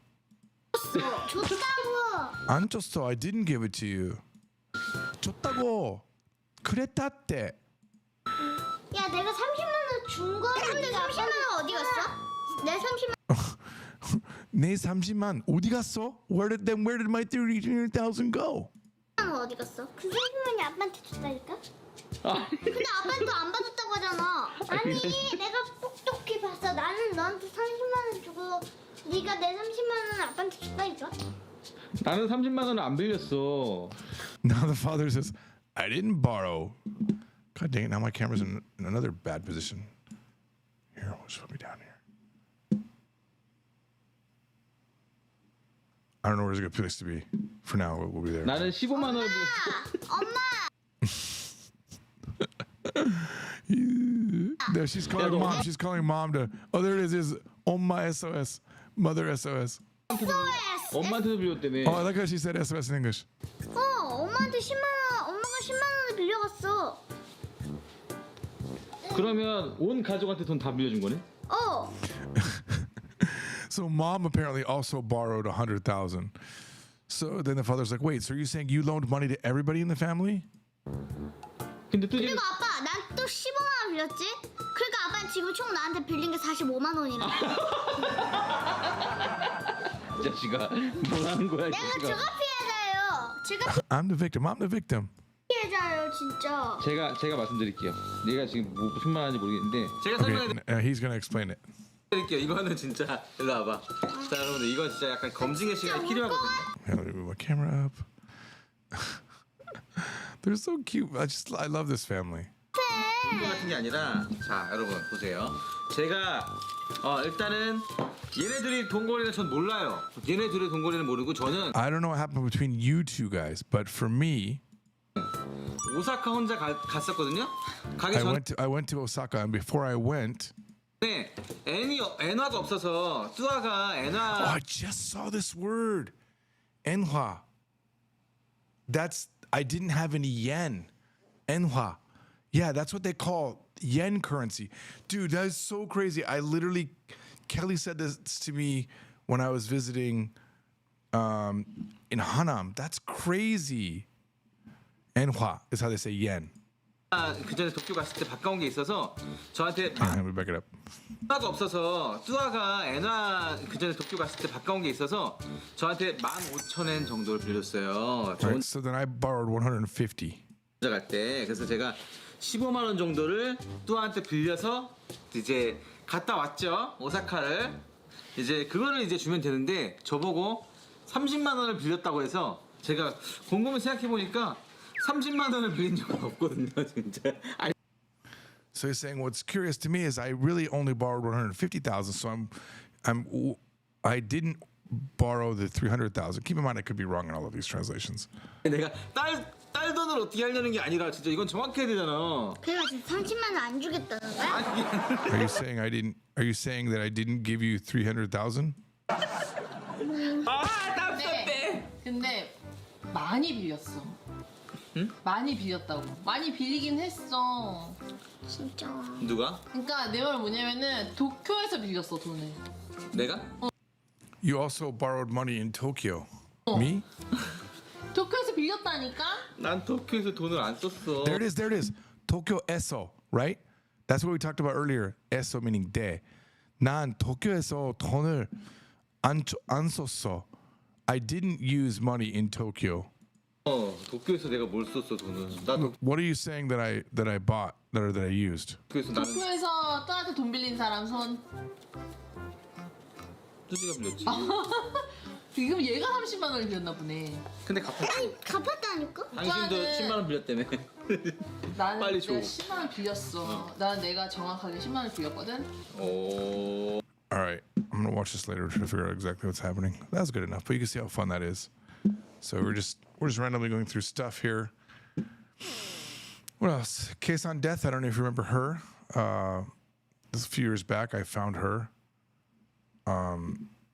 줬다고. 안 줬어. I didn't give it to you. 줬다고. 그랬다때. 야 내가 30만 원 준 거는데 30만 원 어디 갔어? 내 30만 내 30만 어디 갔어? Where did my 300,000 go? 원 어디 갔어? 그 30만이 아빠한테 줬다니까? 근데 아빠는 또 안 받았다고 하잖아. 아니 내가 똑똑히 봤어. 나는 너한테 30만 원 주고 네가 내 30만 원 아빠한테 줬다니까? 나는 30만 원을 안 빌렸어. Now the father says, I didn't borrow. God dang it, now my camera's in another bad position. Here, just put me down here. I don't know where's a good place to be. For now, we'll be there. 나는 15만 원을 빌렸어. 엄마. There, she's calling mom. She's calling mom to. Oh, there it is. Is 엄마 SOS, mother SOS. 엄마한테도 빌렸다며. Oh, I like how she said SOS in English. 엄마한테 10만 원. 엄마가 10만 원을 빌려갔어. 그러면 온 가족한테 돈 다 빌려준 거네? So mom apparently also borrowed 100,000. So then the father's like, wait, so are you saying you loaned money to everybody in the family? 근데 뚜지 그리고 아빠 난 또 15만 원 빌렸지? 그러니까 아빠는 지금 총 나한테 빌린 게 45만 원이네. 자식아 뭐라는 거야 내가 자식아. 제가 피해자예요. 제가 I'm the victim. 피해자예요 진짜. 제가 말씀드릴게요. 얘가 지금 무슨 말 하는지 모르겠는데 제가 설명해 Okay, he's gonna explain it. 드릴게요. 이거는 진짜 일로 와봐. 자 여러분들 이건 진짜 약간 검증의 시간이 필요하거든요. Okay, let me move my camera up. They're so cute. I love this family. 그거 같은 게 아니라 자 여러분 보세요. 제가 일단은 얘네들이 동거리는 전 몰라요. 얘네들의 동거리는 모르고 저는 I don't know what happened between you two guys, but for me, 오사카 혼자 갔었거든요. 가기 I went to Osaka, and before I went, 전에 엔화가 없어서 뚜아가 oh, 엔화 I just saw this word, enhwa. I didn't have any yen, enhwa. Yeah, that's what they call yen currency, dude. That is so crazy. Kelly said this to me when I was visiting in Hanam. That's crazy. Enhwa is how they say yen. 그 전에 도쿄 갔을 때 바꿔온 게 있어서 저한테 Let me back it up. 엔화가 없어서 뚜아가 엔화 그 전에 도쿄 갔을 때 바꿔온 게 있어서 저한테 15,000엔 정도를 빌렸어요. 저 Right, so then I borrowed 150. 혼자 갈 때 그래서 제가 15만 원 정도를 뚜아한테 빌려서 이제 갔다 왔죠. 오사카를 이제 그거를 이제 주면 되는데 저보고 30만 원을 빌렸다고 해서 제가 곰곰이 생각해 보니까 30만 원을 빌린 적은 없거든요, 진짜. So he's saying what's curious to me is I really only borrowed 150,000. So I didn't borrow the 300,000. Keep in mind I could be wrong in all of these translations. 내가 딸 돈을 어떻게 하려는 게 아니라 진짜 이건 정확해야 되잖아. 그래가지고 30만 원 안 주겠다는 거야? 아니, Are you saying Are you saying that I didn't give you 300,000? 근데 많이 빌렸어. 응? 많이 빌렸다고. 많이 빌리긴 했어. 진짜. 누가? 그러니까 내 말 뭐냐면은 도쿄에서 빌렸어 돈을. 내가? You also borrowed money in Tokyo. Me? 도쿄에서 빌렸다니까? 난 도쿄에서 돈을 안 썼어. There it is. Tokyo Esso, right? That's what we talked about earlier. Esso meaning 대. 난 도쿄에서 돈을 안 썼어. I didn't use money in Tokyo. 도쿄에서 내가 뭘 썼어 돈은? 나 What are you saying that I bought that I used? 도쿄에서 나는 도쿄에서 또한테 돈 빌린 사람 손. 뚜지가 빌렸지. 지금 얘가 30만 원을 빌렸나 보네. 근데 갚았지. 갚았다니까? 당신도 10만 원 빌렸다며. 나는 빨리 그때 줘. 10만 원 빌렸어. 난 내가 정확하게 10만 원 빌렸거든. 오. All right, I'm gonna watch this later to figure out exactly what's happening. That's good enough, but you can see how fun that is. So we're just randomly going through stuff here. What else? Case on Death. I don't know if you remember her. This a few years back, I found her.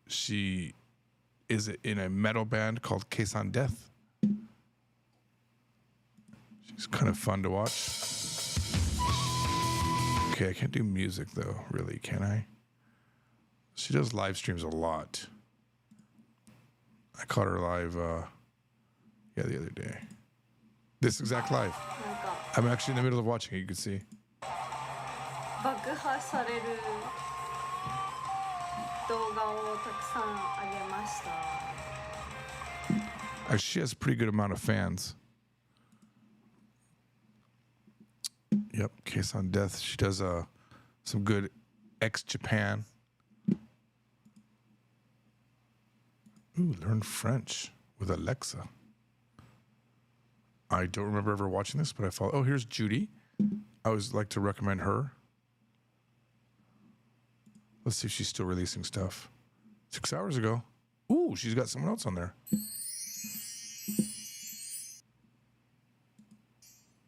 She is in a metal band called Case on Death. She's kind of fun to watch. Okay, I can't do music though, really, can I? She does live streams a lot. I caught her live, the other day. This exact live. I'm actually in the middle of watching it, you can see. 爆破される動画をたくさんあげました。 She has a pretty good amount of fans. Yep, Case on Death. She does some good ex-Japan. Ooh, learn French with Alexa. I don't remember ever watching this, but I follow. Oh, here's Judy. I always like to recommend her. Let's see if she's still releasing stuff. 6 hours ago. Ooh, she's got someone else on there.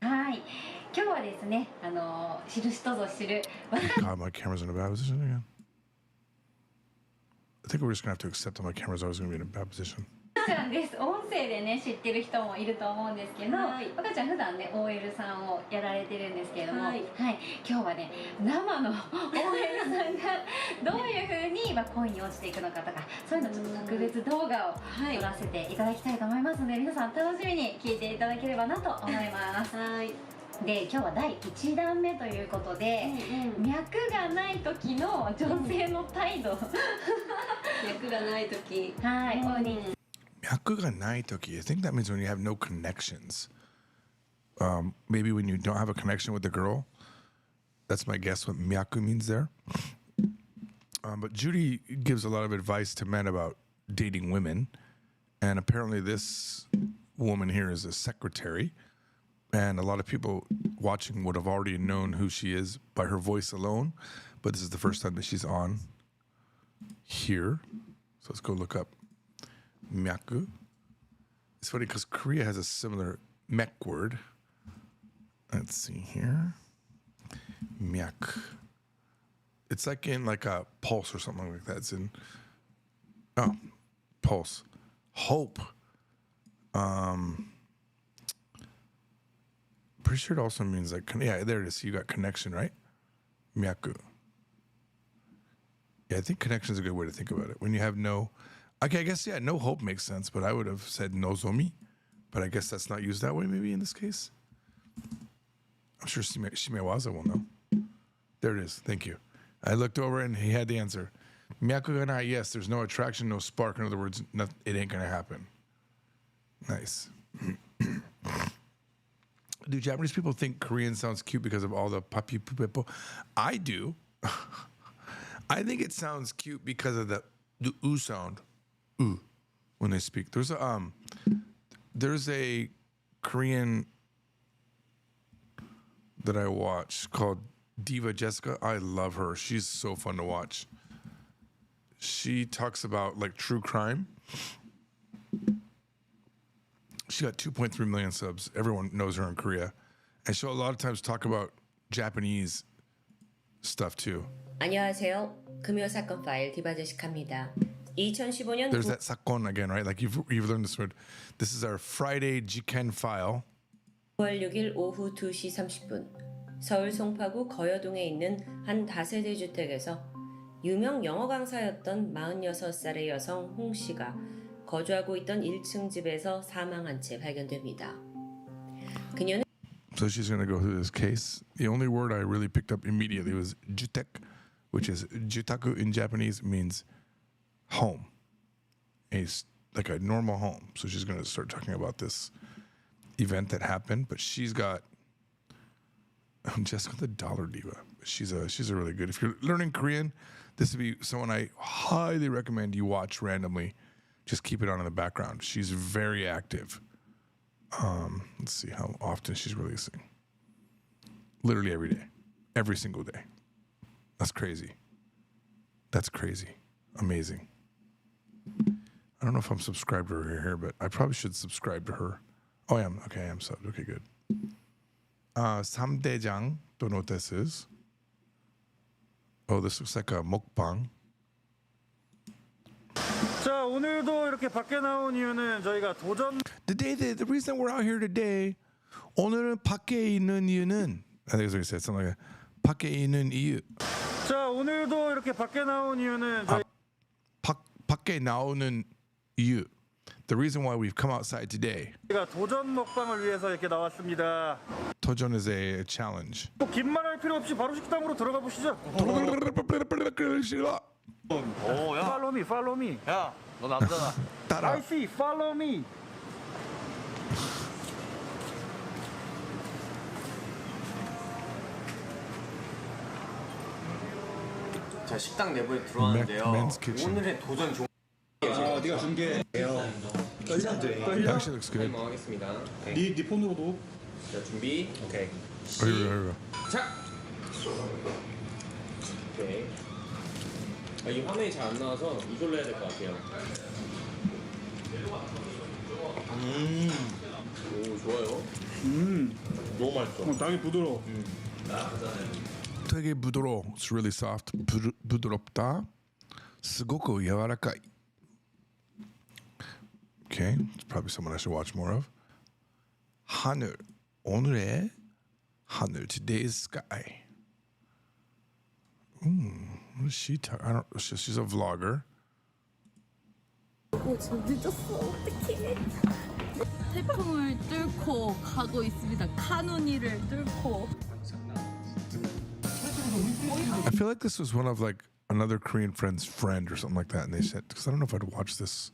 はい、今日はですね、知る人ぞ知る。 God, my camera's in a bad position again. I think we're just gonna have to accept that my camera's always gonna be in a bad position. そうなんです。音声でね知ってる人もいると思うんですけど、若ちゃん普段ね OL さんをやられてるんですけれども、はい、今日はね生の OL さんがどういう風に恋に落ちていくのかとか、そういうのちょっと特別動画を撮らせていただきたいと思いますので、皆さん楽しみに聞いていただければなと思います。はい。で今日は第1弾目ということで、脈がない時の女性の態度脈がない時、はい、脈がない時, I think that means when you have no connections. maybe when you don't have a connection with the girl. That's my guess what myaku means there. But Judy gives a lot of advice to men about dating women. And apparently this woman here is a secretary. And a lot of people watching would have already known who she is by her voice alone. But this is the first time that she's on here. So let's go look up myaku. It's funny because Korea has a similar mek word. Let's see here. Myak. It's like in like a pulse or something like that. It's in pulse. Hope. Pretty sure it also means like there it is. You got connection, right? Myaku. Yeah, I think connection is a good way to think about it. When you have no, okay, I guess no hope makes sense, but I would have said nozomi, but I guess that's not used that way. Maybe in this case. I'm sure Shimewaza will know. There it is. Thank you. I looked over and he had the answer. Myaku ga nai, yes, there's no attraction, no spark. In other words, it ain't gonna happen. Nice. Do Japanese people think Korean sounds cute because of all the papi pupepo? I do. I think it sounds cute because of the oo sound, when they speak. There's a Korean that I watch called Diva Jessica. I love her. She's so fun to watch. She talks about like true crime. She got 2.3 million subs. Everyone knows her in Korea. And she'll a lot of times talk about Japanese stuff too. 안녕하세요. 금요 사건 파일 디바 제시카입니다. 2015년 There's that sakon again, right? Like you've learned this word. This is our Friday Jiken file. 9월 6일 오후 2시 30분 서울 송파구 거여동에 있는 한 다세대 주택에서 유명 영어 강사였던 46살의 여성 홍 씨가 거주하고 있던 1층 집에서 사망한 채 발견됩니다. 그녀는 So she's going to go through this case. The only word I really picked up immediately was jutek, which is jutaku in Japanese means home. It's like a normal home. So she's going to start talking about this event that happened, but she's got Jessica the Dollar Diva. She's a really good. If you're learning Korean, this would be someone I highly recommend you watch randomly. Just keep it on in the background. She's very active. Let's see how often she's releasing. Literally every day, every single day. That's crazy. That's crazy. Amazing. I don't know if I'm subscribed to her here, but I probably should subscribe to her. Oh, I am. Okay, I am subbed. Okay, good. Samdaejang. Don't know what this is. Oh, this looks like a mukbang. 자, 오늘도 이렇게 밖에 나온 이유는 저희가 도전. The reason we're out here today, 오늘은 밖에 있는 이유는, I think that's what he said, something like that. 밖에 있는 이유. 자, 오늘도 이렇게 밖에 나온 이유는 저희 밖에 나오는 이유. The reason why we've come outside today. 저희가 도전 먹방을 위해서 이렇게 나왔습니다. 도전 is a challenge. 뭐 긴 말 할 필요 없이 바로 식당으로 들어가 보시죠. 오, 야. Follow me, follow me. 야, 너 남자다. 따라. I see, follow me. 자, 식당 내부에 들어왔는데요. Men's kitchen. 오늘의 도전 종. 네가 준비해요. That actually looks good. 하겠습니다. 네 폰으로도. 자, 준비. 오케이. Here we go. 자. 오케이. 이 화면이 잘 안 나와서 이걸로 해야 될 것 같아요. 오, 좋아요. 너무 맛있어. 당이 부드러워. 되게 부드러워. It's really soft. 부드럽다. すごく柔らかい. Okay, it's probably someone I should watch more of. 하늘. 오늘의 하늘. Today's sky. What is she I don't. She's a vlogger. 태풍을 뚫고 가고 있습니다. 카누니를 뚫고. I feel like this was one of like another Korean friend's friend or something like that, and they said because I don't know if I'd watch this.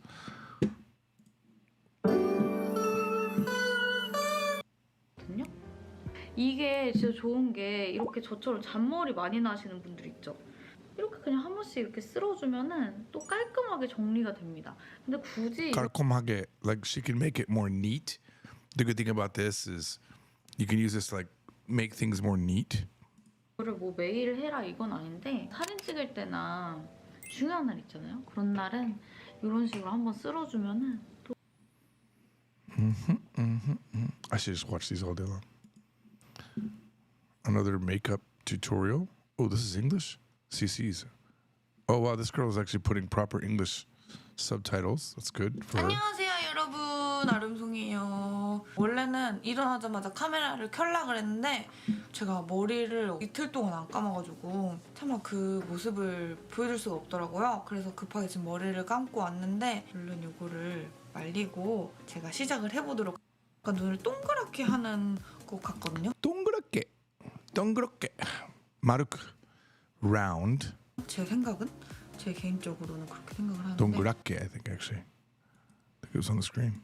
이게 진짜 좋은 게 이렇게 저처럼 잔머리 많이 나시는 분들 있죠. 이렇게 그냥 한 번씩 이렇게 쓸어주면은 또 깔끔하게 정리가 됩니다. 근데 굳이 깔끔하게, like she can make it more neat. The good thing about this is you can use this to like make things more neat. 이거를 뭐 매일 해라 이건 아닌데 사진 찍을 때나 중요한 날 있잖아요. 그런 날은 이런 식으로 한번 쓸어주면은 또 I should just watch these all day long. Another makeup tutorial. Oh, this is English? CC's. Oh, wow, this girl is actually putting proper English subtitles. That's good for her. 안녕하세요 여러분, 아름송이에요. 원래는 일어나자마자 카메라를 켤라 그랬는데 제가 머리를 이틀 동안 안 감아가지고 차마 그 모습을 보여줄 수가 없더라고요. 그래서 급하게 지금 머리를 감고 왔는데 얼른 이거를 말리고 제가 시작을 해보도록. 약간 눈을 동그랗게 하는 것 같거든요. 동그랗게, 동그랗게, 마르크, round. 제 생각은? 제 개인적으로는 그렇게 생각을 하는데 동그랗게, I think actually. I think it was on the screen.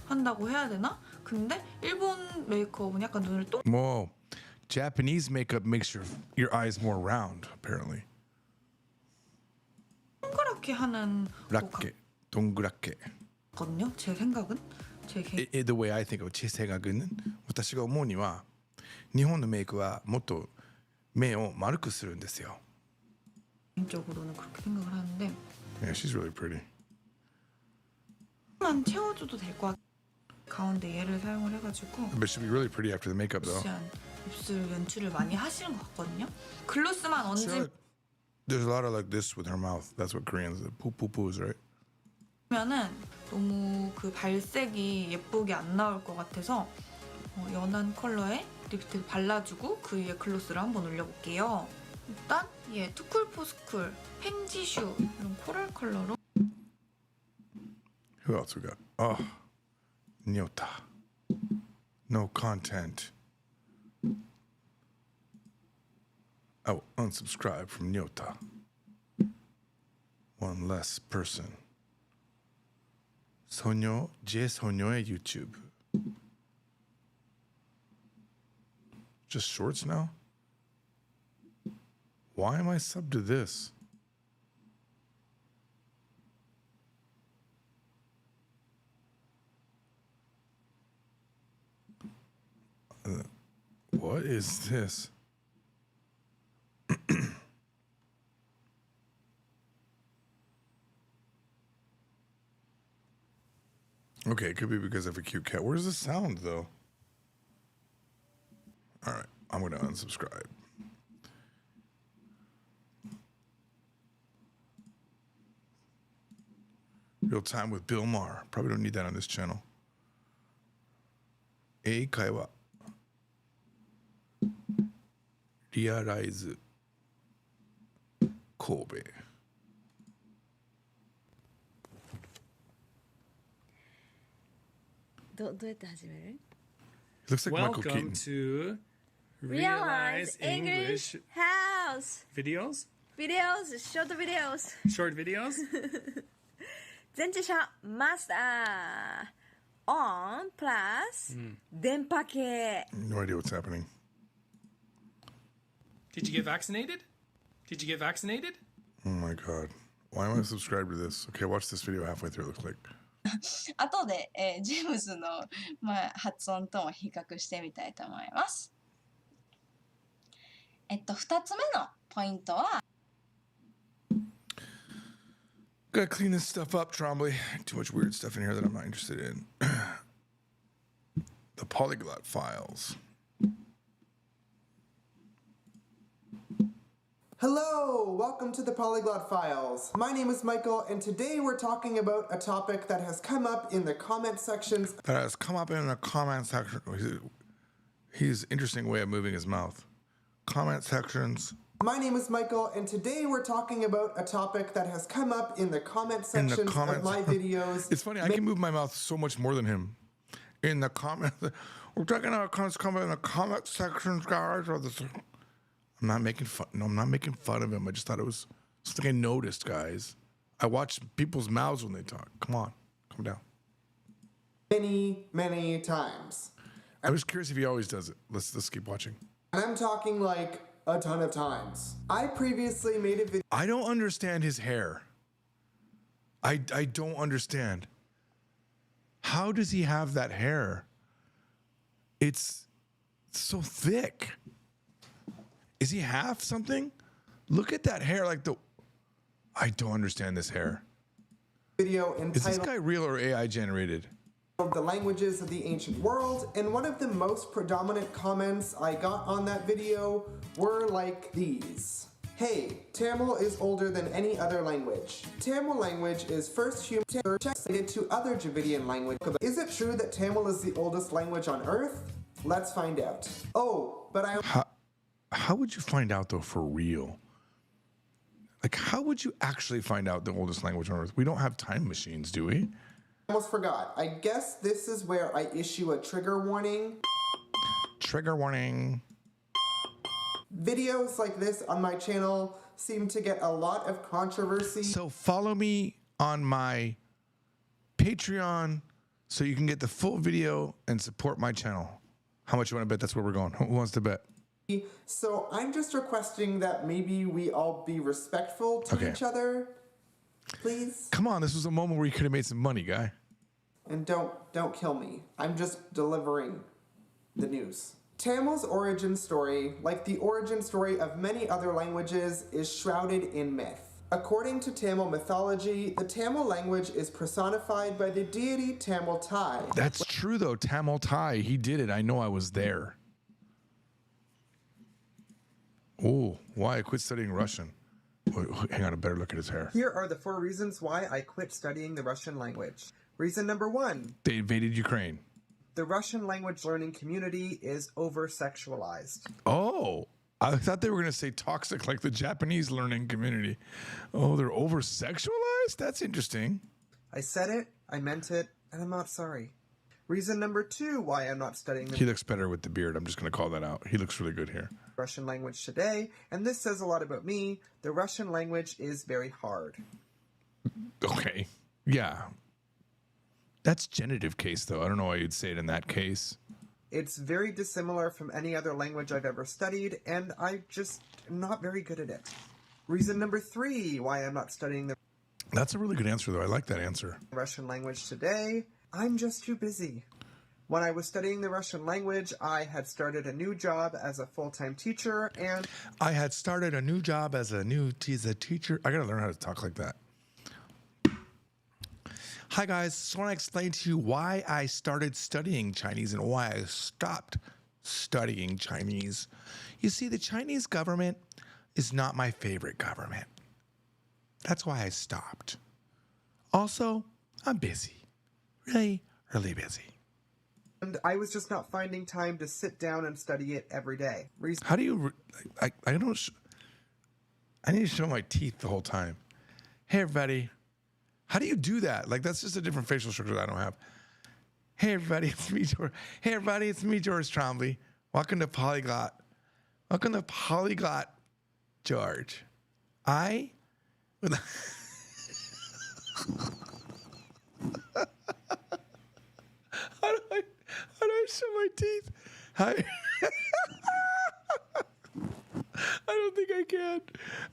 한다고 해야 되나? 근데 일본 메이크업은 약간 눈을 Whoa, Japanese makeup makes your eyes more round, apparently. 동그랗게 하는 것 랗게, 동그랗게. 같거든요. 제 생각은? 제 개인 The way I think of 제 생각은私が思うには日本のメイクはもっと目を丸くするんですよ。 개인적으로는 그렇게 생각을 하는데 Yeah, she's really pretty. 만 채워줘도 될 것 같아요. 가운데 얘를 사용을 해가지고 But she'll be really pretty after the makeup though. 입술 연출을 많이 하시는 것 같거든요. 글로스만 얹으면은 There's a lot of like this with her mouth. That's what Koreans do. Poo poo poos, right? 너무 그 발색이 예쁘게 안 나올 것 같아서 연한 컬러의 립스틱 발라주고 그 위에 글로스를 한번 올려볼게요. 일단 얘 투쿨 포스쿨 펜지슈 이런 코랄 컬러로. Who else we got? Oh, Nyota. No content. I will unsubscribe from Nyota. One less person. 소녀, 제 소녀의 YouTube. Just shorts now? Why am I subbed to this? What is this? Okay, it could be because I have a cute cat. Where's the sound, though? All right, I'm going to unsubscribe. Real time with Bill Maher. Probably don't need that on this channel. Eikaiwa. Realize Kobe. Looks like Michael Keaton. Welcome to Realize English House videos, short videos short videos. 前置者マスター on plus 電波系 No idea what's happening. Did you get vaccinated? Did you get vaccinated? Oh my god. Why am I subscribed to this? Okay, watch this video halfway through, it looks like. 後で、ジェームズの、発音とも比較してみたいと思います。2つ目のポイントは Gotta clean this stuff up, Trombley. Too much weird stuff in here that I'm not interested in. The Polyglot Files. Hello, welcome to the Polyglot Files. My name is Michael, and today we're talking about a topic that has come up in the comment sections. That has come up in the comment section. He's interesting way of moving his mouth. Comment sections. My name is Michael, and today we're talking about a topic that has come up in the comment sections of my videos. It's funny, I can move my mouth so much more than him. In the comment, we're talking about comment in the comment sections, guys. I'm not making fun. No, I'm not making fun of him. I just thought it was something I noticed, guys. I watch people's mouths when they talk. Come on, calm down. Many, many times. I'm just curious if he always does it. Let's keep watching. And I'm talking like a ton of times. I previously made a video. I don't understand his hair. I don't understand. How does he have that hair? It's so thick. Is he half something? Look at that hair, I don't understand this hair. Video entitled, is this guy real or AI generated? The Languages of the Ancient World, and one of the most predominant comments I got on that video were like these. Hey, Tamil is older than any other language. Tamil language is first human translated to other Dravidian language. Is it true that Tamil is the oldest language on Earth? Let's find out. Oh, but How would you find out though for real? How would you actually find out the oldest language on Earth? We don't have time machines, do we? Almost forgot. I guess this is where I issue a trigger warning. Trigger warning. Videos like this on my channel seem to get a lot of controversy. So follow me on my Patreon so you can get the full video and support my channel. How much you want to bet? That's where we're going. Who wants to bet? So I'm just requesting that maybe we all be respectful to each other. Please? Come on, this was a moment where you could have made some money, guy. And don't kill me. I'm just delivering the news. Tamil's origin story, like the origin story of many other languages, is shrouded in myth. According to Tamil mythology, the Tamil language is personified by the deity Tamil Tai. That's true though, Tamil Tai, he did it. I know I was there. Oh, why I quit studying Russian. Hang on, a better look at his hair. Here are the 4 reasons why I quit studying the Russian language. Reason number 1. They invaded Ukraine. The Russian language learning community is over-sexualized. Oh, I thought they were going to say toxic like the Japanese learning community. Oh, they're over-sexualized? That's interesting. I said it, I meant it, and I'm not sorry. Reason number 2 why I'm not studying He looks better with the beard. I'm just going to call that out. He looks really good here. Russian language today, and this says a lot about me. The Russian language is very hard. Okay. Yeah. That's genitive case, though. I don't know why you'd say it in that case. It's very dissimilar from any other language I've ever studied, and I just am not very good at it. Reason number 3 why I'm not studying the That's a really good answer, though. I like that answer. Russian language today. I'm just too busy. When I was studying the Russian language, I had started a new job as a full-time teacher, and I had started a new job as a teacher. I gotta learn how to talk like that. Hi guys, just want to explain to you why I started studying Chinese and why I stopped studying Chinese. You see, the Chinese government is not my favorite government. That's why I stopped. Also, I'm busy. Really, really busy. And I was just not finding time to sit down and study it every day. How do you... I don't... I need to show my teeth the whole time. Hey, everybody. How do you do that? That's just a different facial structure that I don't have. Hey, everybody. It's me, George. Hey, everybody. It's me, George Trombley. Welcome to Polyglot. Welcome to Polyglot, George. I... How do I show my teeth? Hi. I don't think I can.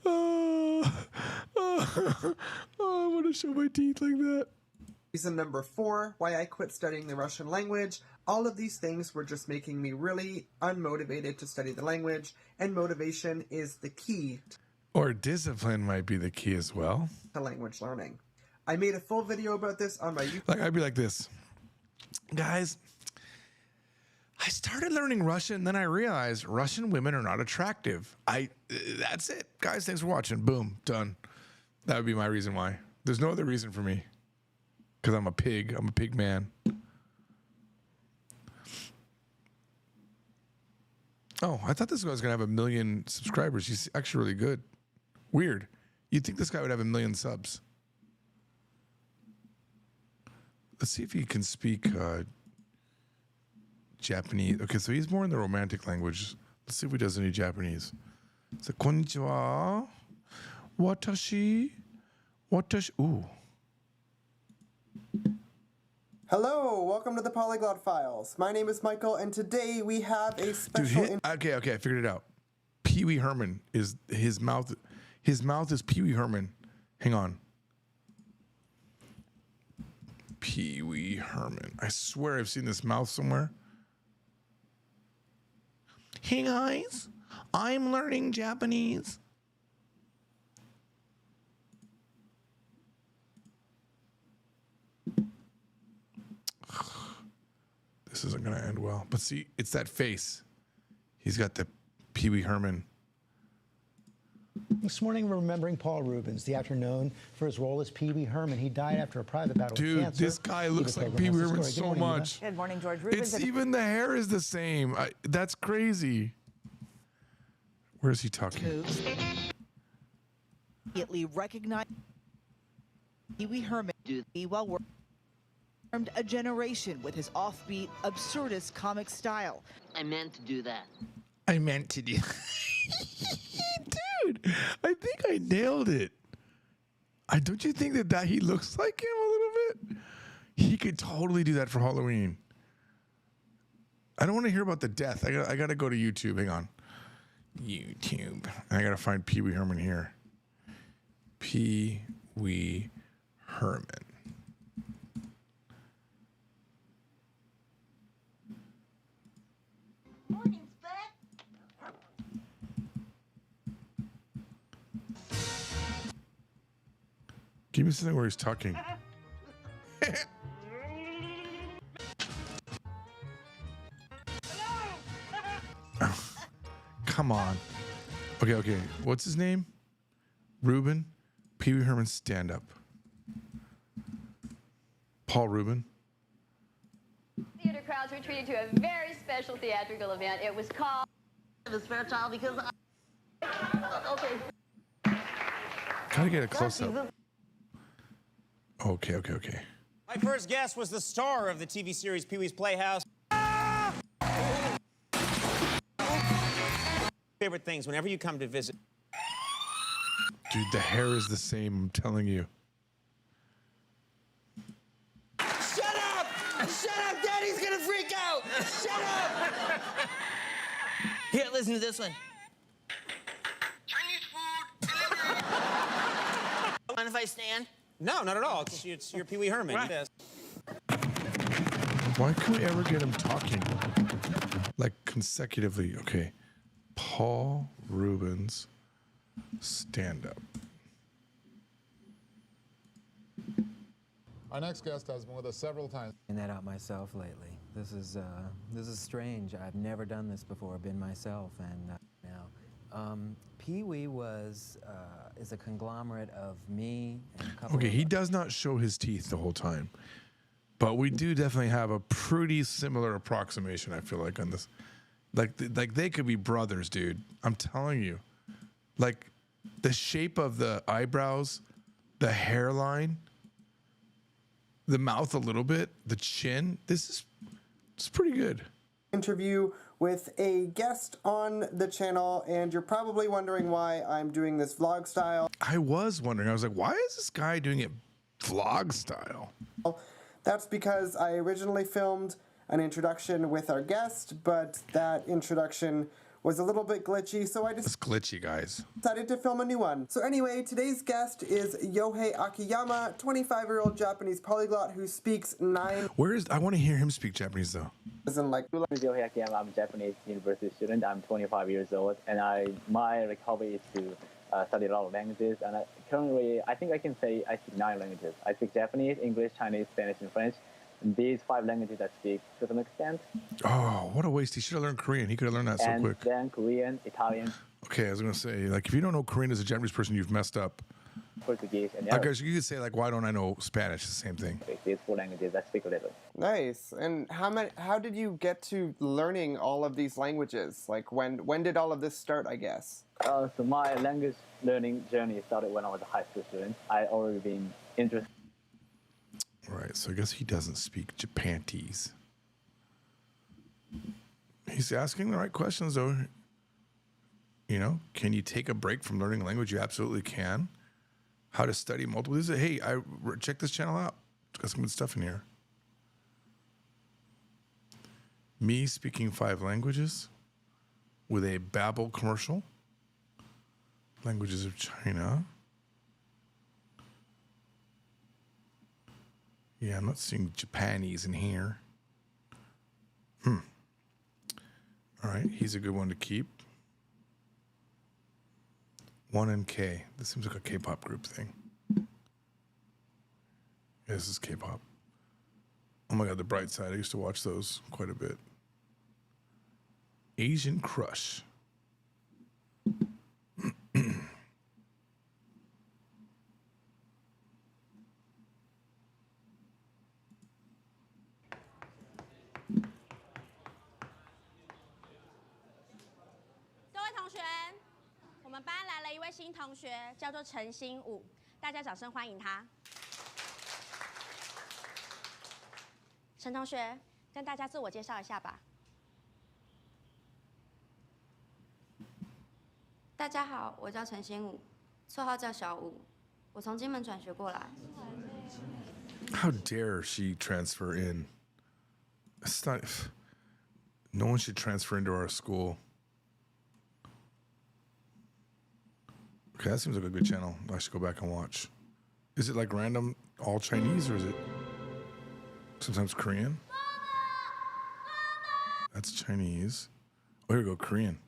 I want to show my teeth like that. Reason number 4 why I quit studying the Russian language. All of these things were just making me really unmotivated to study the language, and motivation is the key. Or discipline might be the key as well. To language learning. I made a full video about this on my YouTube. I'd be like this. Guys, I started learning Russian, then I realized Russian women are not attractive. That's it. Guys, thanks for watching. Boom, done. That would be my reason why. There's no other reason for me. Because I'm a pig. I'm a pig man. Oh, I thought this guy was going to have 1 million subscribers. He's actually really good. Weird. You'd think this guy would have 1 million subs. Let's see if he can speak Japanese. Okay, so he's more in the romantic language. Let's see if he does any Japanese. So, konnichiwa. Watashi. Ooh. Hello, welcome to the Polyglot Files. My name is Michael, and today we have a special. Okay, I figured it out. Pee Wee Herman is his mouth. His mouth is Pee Wee Herman. Hang on. Pee Wee Herman. I swear I've seen this mouth somewhere. Hey guys, I'm learning Japanese. This isn't going to end well. But see, it's that face. He's got the Pee Wee Herman. This morning, we're remembering Paul Rubens, the actor known for his role as Pee Wee Herman. He died after a private battle with cancer. Dude, this guy looks like Pee Wee Herman so much. Good morning, George Rubens. It's even the hair is the same. That's crazy. Where is he talking? Immediately recognized Pee Wee Herman to be well formed a generation with his offbeat, absurdist comic style. I meant to do that. I meant to do. Dude, I think I nailed it. Don't you think that he looks like him a little bit? He could totally do that for Halloween. I don't want to hear about the death. I got to go to YouTube. Hang on. YouTube. I got to find Pee Wee Herman here. Pee Wee Herman. Give me something where he's talking. Come on. Okay. What's his name? Ruben? Pee Wee Herman stand-up. Paul Rubin. Theater crowds were treated to a very special theatrical event. It was called The Spare Child because okay. Gotta get a close-up. Okay. My first guest was the star of the TV series Pee-wee's Playhouse. Favorite things whenever you come to visit. Dude, the hair is the same, I'm telling you. Shut up! Shut up! Daddy's gonna freak out! Shut up! Here, listen to this one. Mind if I stand? No, not at all. It's your Pee Wee Herman. Right. Yes. Why can't we ever get him talking? Like consecutively. Okay. Paul Rubens stand-up. Our next guest has been with us several times. That out myself lately. This is strange. I've never done this before. Been myself, and now Pee Wee is a conglomerate of me and a couple. Okay, he does not show his teeth the whole time, but we do definitely have a pretty similar approximation. I feel like on this, like they could be brothers, dude. I'm telling you, like the shape of the eyebrows, the hairline, the mouth a little bit, the chin. It's pretty good. Interview with a guest on the channel, and you're probably wondering why I'm doing this vlog style. I was wondering. I was like, why is this guy doing it vlog style? That's because I originally filmed an introduction with our guest, but that introduction was a little bit glitchy, so I It's glitchy, guys. decided to film a new one. So anyway, today's guest is Yohei Akiyama, 25-year-old Japanese polyglot who speaks 9... I want to hear him speak Japanese, though. Isn't like... My name is Yohei Akiyama. I'm a Japanese university student. I'm 25 years old, and my hobby is to study a lot of languages. And currently, I think I can say I speak 9 languages. I speak Japanese, English, Chinese, Spanish, and French. And these 5 languages I speak to some extent. Oh, what a waste. He should have learned Korean. He could have learned that so And quick. then Korean, Italian, Okay, I was going to say, like, if you don't know Korean as a Japanese person, you've messed up. Portuguese, and I guess you could say, like, why don't I know Spanish? It's the same thing. These 4 languages I speak a little. Nice. And how did you get to learning all of these languages? Like, when did all of this start, I guess? So my language learning journey started when I was a high school student. I already been interested. All right, so I guess he doesn't speak Japanese. He's asking the right questions, though. You know, can you take a break from learning a language? You absolutely can. How to study multiple. Hey, check this channel out. It's got some good stuff in here. Me speaking 5 languages with a Babbel commercial. Languages of China. Yeah, I'm not seeing Japanese in here. All right, he's a good one to keep. 1NK. This seems like a K-pop group thing. Yeah, this is K-pop. Oh my God, The Bright Side. I used to watch those quite a bit. Asian Crush. How dare she transfer in? It's not. No one should transfer into our school. Okay, that seems like a good channel. I should go back and watch. Is it like random, all Chinese, or is it sometimes Korean? That's Chinese. Oh, here we go, Korean.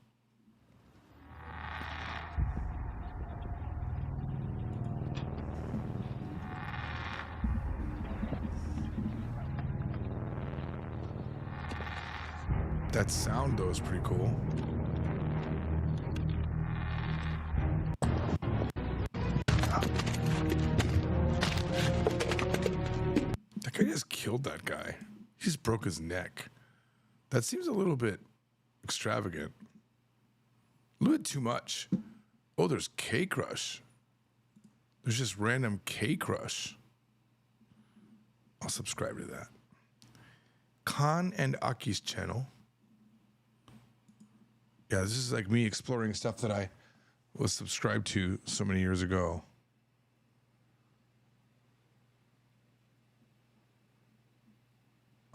That sound, though, is pretty cool. That guy just killed that guy. He just broke his neck. That seems a little bit extravagant. A little bit too much. Oh, there's K-Crush. There's just random K-Crush. I'll subscribe to that. Khan and Aki's channel. Yeah, this is like me exploring stuff that I was subscribed to so many years ago.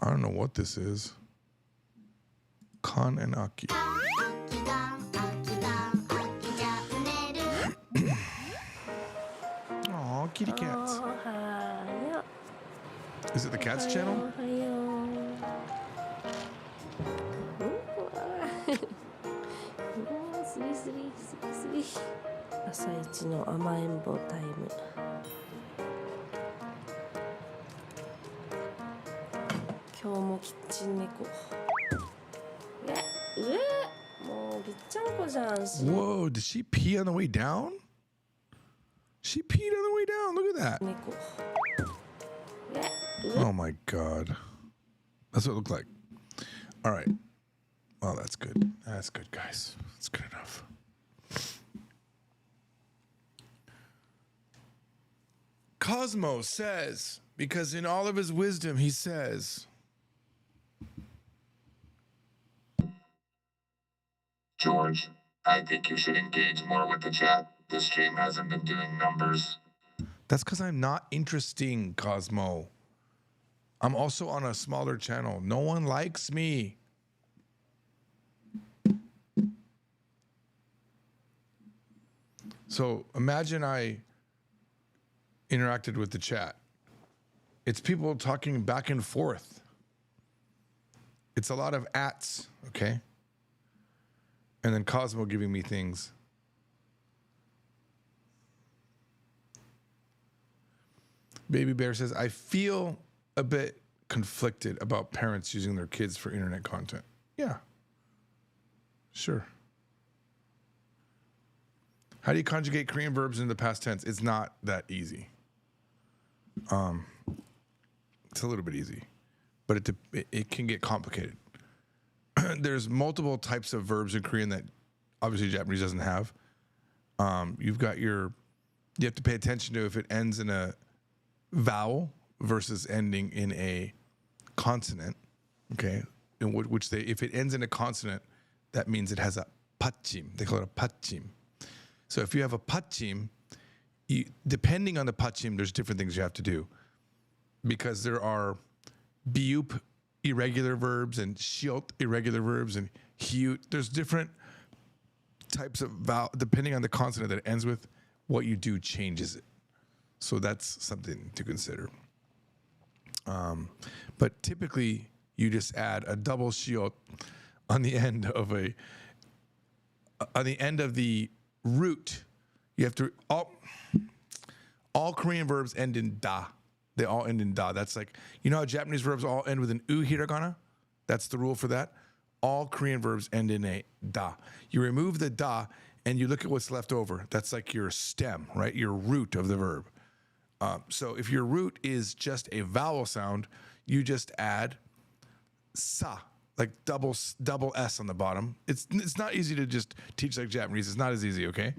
I don't know what this is. Khan and Aki. Aw, kitty cats. Is it the Cats channel? 朝一の甘えん坊タイム。今日もキッチン猫。もうぎっちゃんこじゃん。Whoa, did she pee on the way down? She peed on the way down. Look at that. Oh my God. That's what it looked like. All right. Well, that's good. That's good, guys. That's good enough. Cosmo says, because in all of his wisdom, he says, George, I think you should engage more with the chat. The stream hasn't been doing numbers. That's because I'm not interesting, Cosmo. I'm also on a smaller channel. No one likes me. So imagine I interacted with the chat. It's people talking back and forth. It's a lot of ats, okay? And then Cosmo giving me things. Baby Bear says, I feel a bit conflicted about parents using their kids for internet content. Yeah. Sure. How do you conjugate Korean verbs in the past tense? It's not that easy. It's a little bit easy, but it can get complicated. There's multiple types of verbs in Korean that obviously Japanese doesn't have. You have to pay attention to if it ends in a vowel versus ending in a consonant. Okay, if it ends in a consonant, that means it has a patchim. They call it a patchim. So if you have a patchim, depending on the patchim, there's different things you have to do, because there are biup irregular verbs and shiot irregular verbs and hyut. There's different types of vowel depending on the consonant that it ends with. What you do changes it. So that's something to consider. But typically, you just add a double shiot on the end of the root. You have to all Korean verbs end in da. They all end in da. That's like, you know how Japanese verbs all end with an u hiragana? That's the rule for that. All Korean verbs end in a da. You remove the da and you look at what's left over. That's like your stem, right? Your root of the verb. So if your root is just a vowel sound, you just add sa, like double S on the bottom. It's not easy to just teach like Japanese. It's not as easy, okay?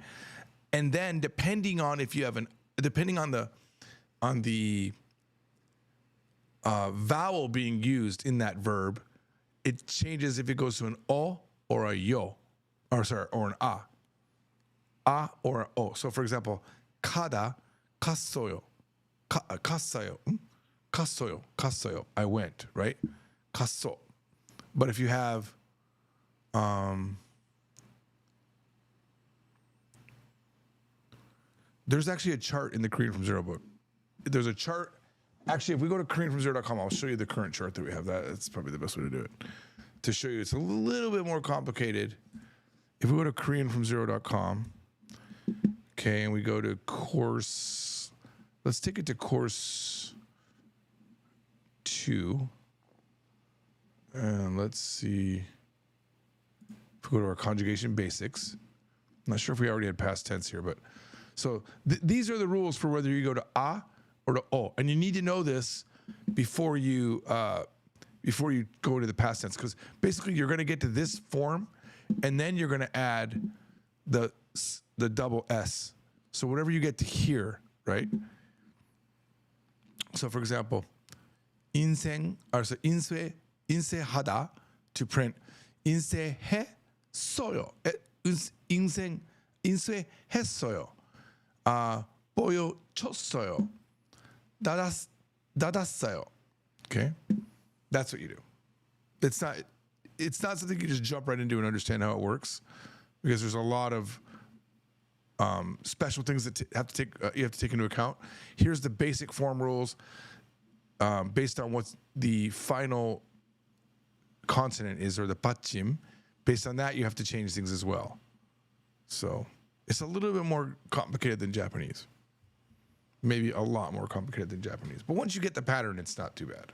And then depending on the vowel being used in that verb, it changes if it goes to an o or a yo, or an a or an o. So for example, kada, kassoyo, kassayo, kassoyo, I went, right? Kasso. But if you have there's actually a chart in the Korean from Zero book. There's a chart. Actually, if we go to KoreanFromZero.com, I'll show you the current chart that we have. That's probably the best way to do it. To show you, it's a little bit more complicated. If we go to KoreanFromZero.com, okay, and we go to course, let's take it to course 2. And let's see. If we go to our conjugation basics, I'm not sure if we already had past tense here, but so these are the rules for whether you go to a or to o, and you need to know this before you go to the past tense, because basically you're going to get to this form, and then you're going to add the double S. So whatever you get to here, right? So for example, insue hada, to print insue he soyo, insue he soyo, boyo chossoyo, dadassayo. Okay, that's what you do. It's not something you just jump right into and understand how it works, because there's a lot of special things that you have to take into account. Here's the basic form rules based on what the final consonant is, or the pachim. Based on that, you have to change things as well. So it's a little bit more complicated than Japanese. Maybe a lot more complicated than Japanese. But once you get the pattern, it's not too bad.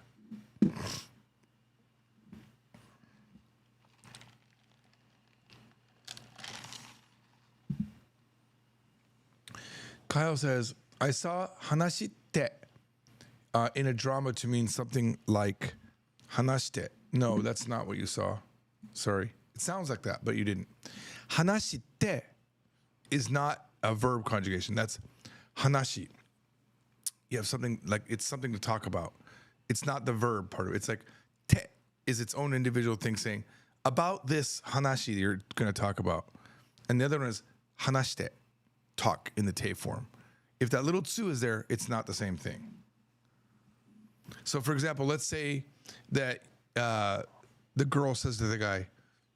Kyle says, I saw hanashite in a drama to mean something like hanashite. No, that's not what you saw. Sorry. It sounds like that, but you didn't. Hanashite is not a verb conjugation. That's hanashi. You have something like, it's something to talk about. It's not the verb part of it. It's like te is its own individual thing saying about this hanashi that you're going to talk about. And the other one is hanashite, talk in the te form. If that little tsu is there, it's not the same thing. So for example, let's say that the girl says to the guy,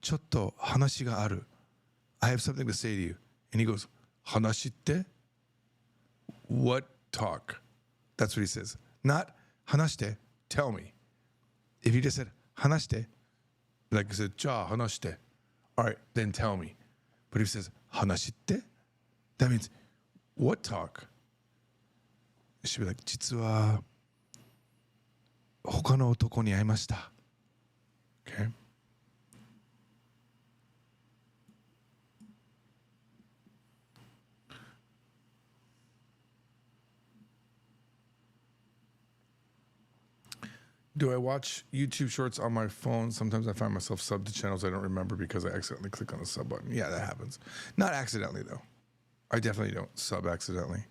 "Chotto hanashi ga aru." I have something to say to you. And he goes, "Hanashi tte?" What talk? That's what he says. Not hanashite, tell me. If he just said hanashite, like I said, "Ja hanashite." All right, then tell me. But if he says hanashite, that means what talk? It should be like, "Jitsu wa hoka no otoko ni aimashita." Okay. Do I watch YouTube shorts on my phone? Sometimes I find myself subbed to channels I don't remember because I accidentally click on the sub button. Yeah, that happens. Not accidentally, though. I definitely don't sub accidentally.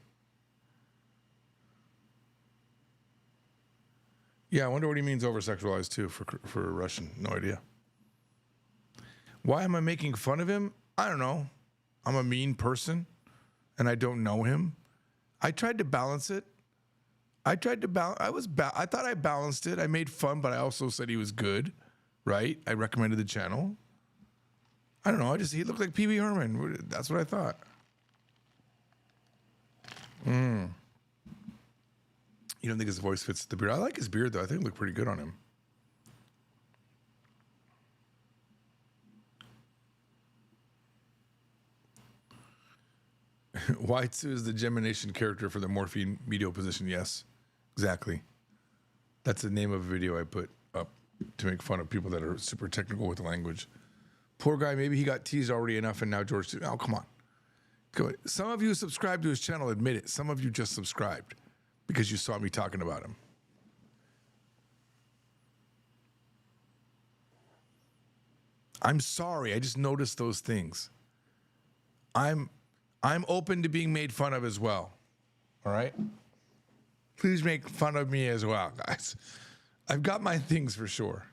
Yeah, I wonder what he means over-sexualized, too, for Russian. No idea. Why am I making fun of him? I don't know. I'm a mean person, and I don't know him. I tried to balance it. I tried to balance. I thought I balanced it. I made fun, but I also said he was good, right? I recommended the channel. I don't know. He looked like Pee Wee Herman. That's what I thought. You don't think his voice fits the beard? I like his beard though. I think it looked pretty good on him. Y2 is the gemination character for the morphine medial position. Yes, exactly. That's the name of a video I put up to make fun of people that are super technical with the language. Poor guy, maybe he got teased already enough and now George, oh, come on. Some of you subscribed to his channel, admit it. Some of you just subscribed because you saw me talking about him. I'm sorry, I just noticed those things. I'm open to being made fun of as well. All right? Please make fun of me as well, guys. I've got my things for sure.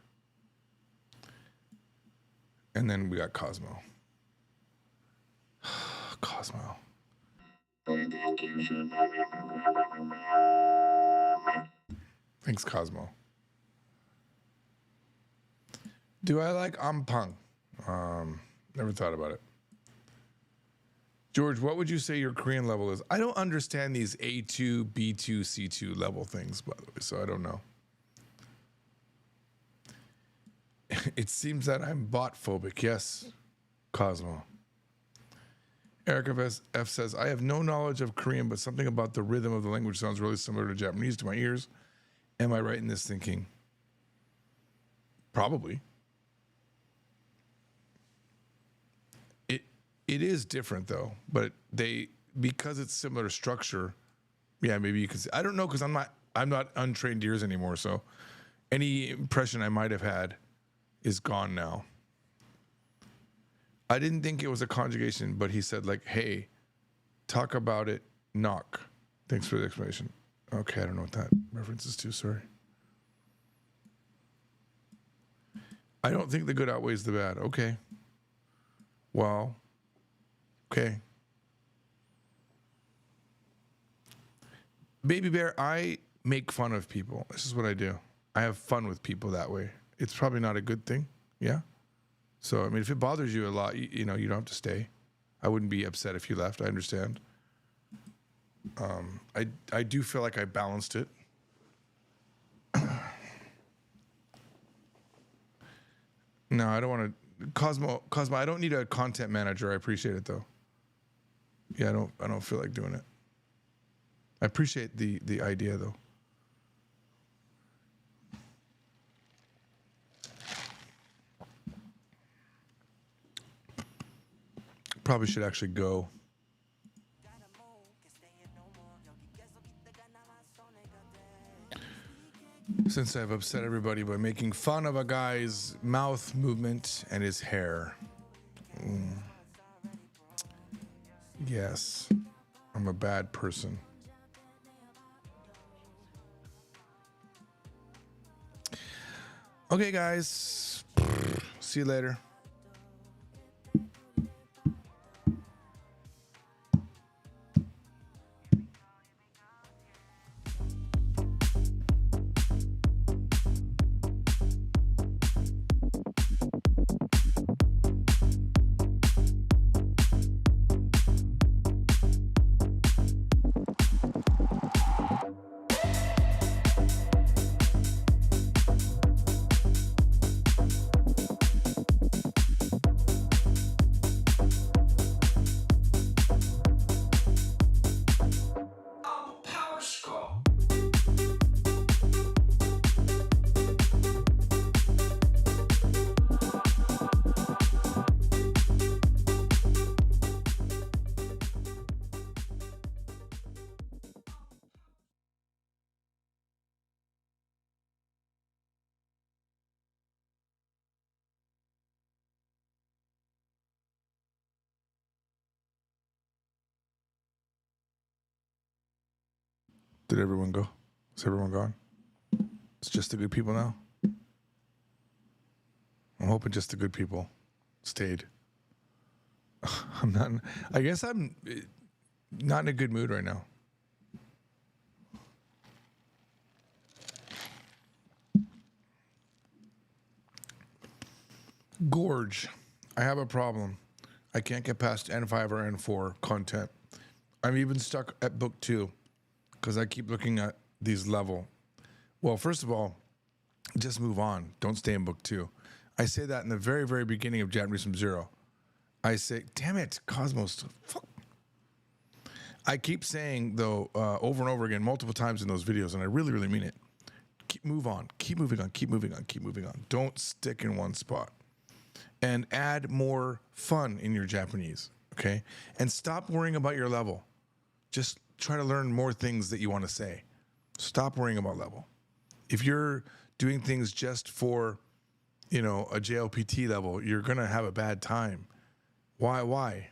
And then we got Cosmo. Cosmo. Thanks, Cosmo. Do I like Ampang? Never thought about it. George, what would you say your Korean level is? I don't understand these A2, B2, C2 level things, by the way, so I don't know. It seems that I'm bot phobic. Yes, Cosmo. Erica F says, I have no knowledge of Korean, but something about the rhythm of the language sounds really similar to Japanese to my ears. Am I right in this thinking? Probably. It is different though, but because it's similar structure, yeah, maybe you could say, I don't know, because I'm not untrained ears anymore, so any impression I might have had is gone now. I didn't think it was a conjugation, but he said like, hey, talk about it, knock. Thanks for the explanation. Okay, I don't know what that reference is to, sorry. I don't think the good outweighs the bad. Okay. Well, okay. Baby Bear, I make fun of people. This is what I do. I have fun with people that way. It's probably not a good thing. Yeah. So, I mean, if it bothers you a lot, you know, you don't have to stay. I wouldn't be upset if you left. I understand. I do feel like I balanced it. No, I don't want to. Cosmo, I don't need a content manager. I appreciate it though. Yeah, I don't feel like doing it. I appreciate the idea though. Probably should actually go. Since I've upset everybody by making fun of a guy's mouth movement and his hair. Yes, I'm a bad person. Okay, guys. See you later. Did everyone go? Is everyone gone? It's just the good people now? I'm hoping just the good people stayed. I guess I'm not in a good mood right now. Gorge. I have a problem. I can't get past N5 or N4 content. I'm even stuck at book 2 because I keep looking at these level. Well, first of all, just move on. Don't stay in book 2. I say that in the very, very beginning of Japanese from Zero. I say, damn it, Cosmos. Fuck. I keep saying, though, over and over again, multiple times in those videos, and I really, really mean it. Move on. Keep moving on. Keep moving on. Keep moving on. Don't stick in one spot. And add more fun in your Japanese, okay? And stop worrying about your level. Just try to learn more things that you want to say. Stop worrying about level. If you're doing things just for, you know, a JLPT level, you're going to have a bad time. Why?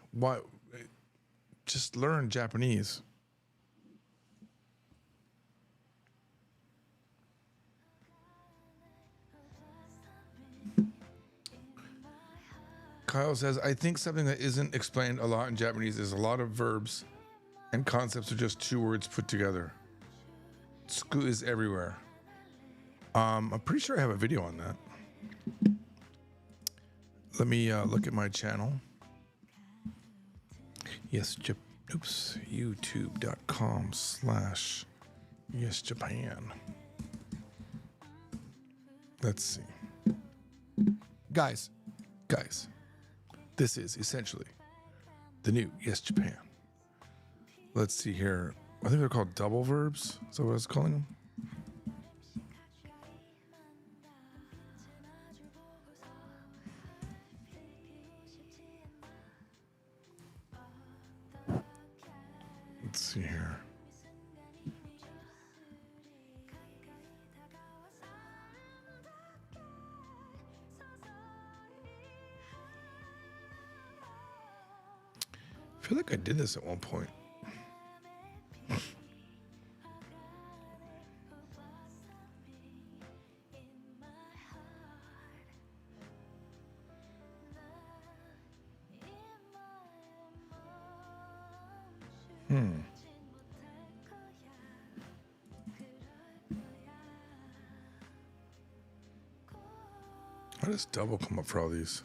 Just learn Japanese. Kyle says, I think something that isn't explained a lot in Japanese is a lot of verbs and concepts are just 2 words put together. Tsuku is everywhere. I'm pretty sure I have a video on that. Let me look at my channel. youtube.com/YesJapan. Let's see. Guys. This is essentially the new Yes Japan. Let's see here. I think they're called double verbs. Is that what I was calling them? Let's see here. I feel like I did this at one point. How does double come up for all these?